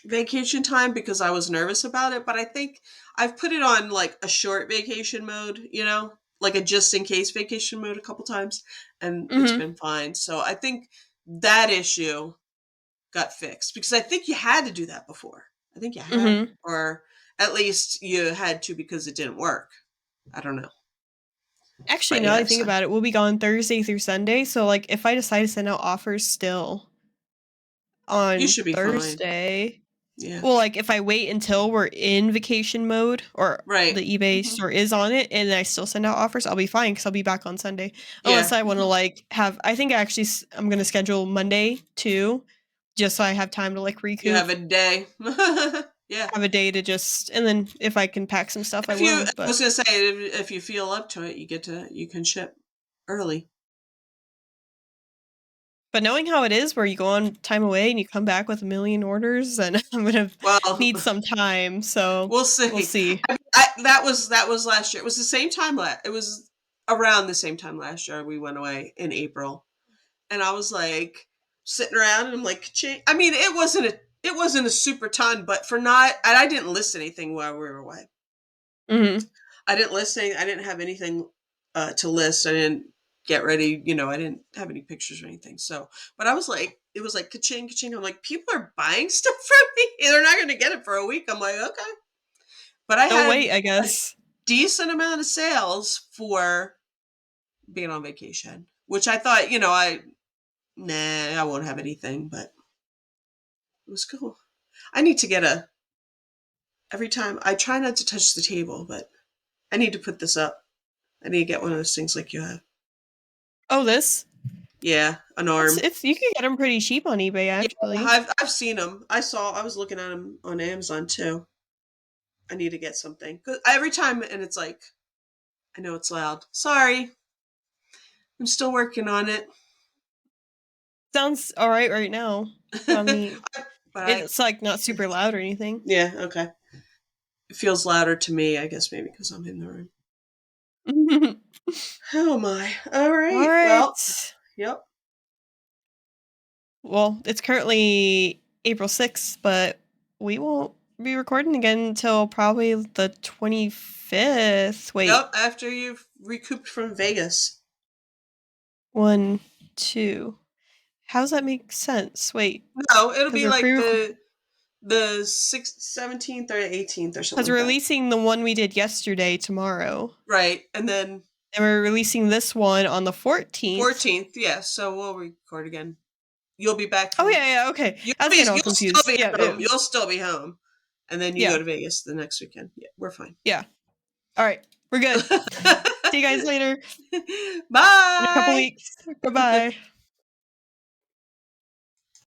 vacation time because I was nervous about it, but I think I've put it on like a short vacation mode, like a just in case vacation mode a couple times, and it's Mm-hmm. been fine. So I think that issue got fixed because I think you had to do that before. I think you had, Mm-hmm. or at least you had to because it didn't work. I don't know. Actually, But now that yeah, I think so about it, we'll be gone Thursday through Sunday. So, like, if I decide to send out offers still you on should be fine. Thursday, Yeah. well, like if I wait until we're in vacation mode or Right. the eBay Hmm. store is on it and I still send out offers, I'll be fine because I'll be back on Sunday. Yeah. Unless I want to Hmm. like have, I think actually I'm going to schedule Monday too just so I have time to like You recoup. have a day. Yeah. Have a day to just, and then if I can pack some stuff, I will. I was But gonna say, if you feel up to it, you can ship early. knowing how it is, where you go on time away and you come back with a million orders, and I'm gonna Well, need some time. So we'll we'll see. see. That was last year. It was the same time. It was around the same time last year. We went away in April, and I was like sitting around, and I'm like, Ching. I mean, it wasn't a super ton, but for not, and I didn't list anything while we were away. Mm-hmm. I didn't list anything. I didn't have anything to list. I didn't get ready. I didn't have any pictures or anything. So, but I was like, it was like ka-ching, ka-ching. I'm like, people are buying stuff from me. They're not going to get it for a week. I'm like, okay. But I Oh had wait, I a guess. decent amount of sales for being on vacation, which I thought, I won't have anything, but it was cool. I need to get every time I try not to touch the table, but I need to put this up. I need to get one of those things like you have. Oh, this. Yeah, an arm. It's you can get them pretty cheap on eBay Yeah, actually. I've seen them. I was looking at them on Amazon too. I need to get something cuz every time and it's like I know it's loud. Sorry. I'm still working on it. Sounds all right now. I mean, but I it's like not super loud or anything. Yeah, okay. It feels louder to me, I guess maybe cuz I'm in the room. Oh my. All All right. Well, right. yep. Well, it's currently April 6th, but we won't be recording again until probably the 25th. Wait, Yep, after you've recouped from Vegas. 1, 2. How does that make sense? Wait, No, it'll because be we're like pre the 6th, 17th or 18th or something because like we're that. releasing the one we did yesterday tomorrow, Right. And then and we're releasing this one on the 14th. 14th, yeah, so we'll record again. You'll be back Oh from yeah, okay. I was getting all you'll still confused. be Yeah, home. You'll still be home. And then you go yeah, to Vegas the next weekend. Yeah, we're fine. yeah. All right, we're good. See you guys later in a couple Bye. weeks. Goodbye.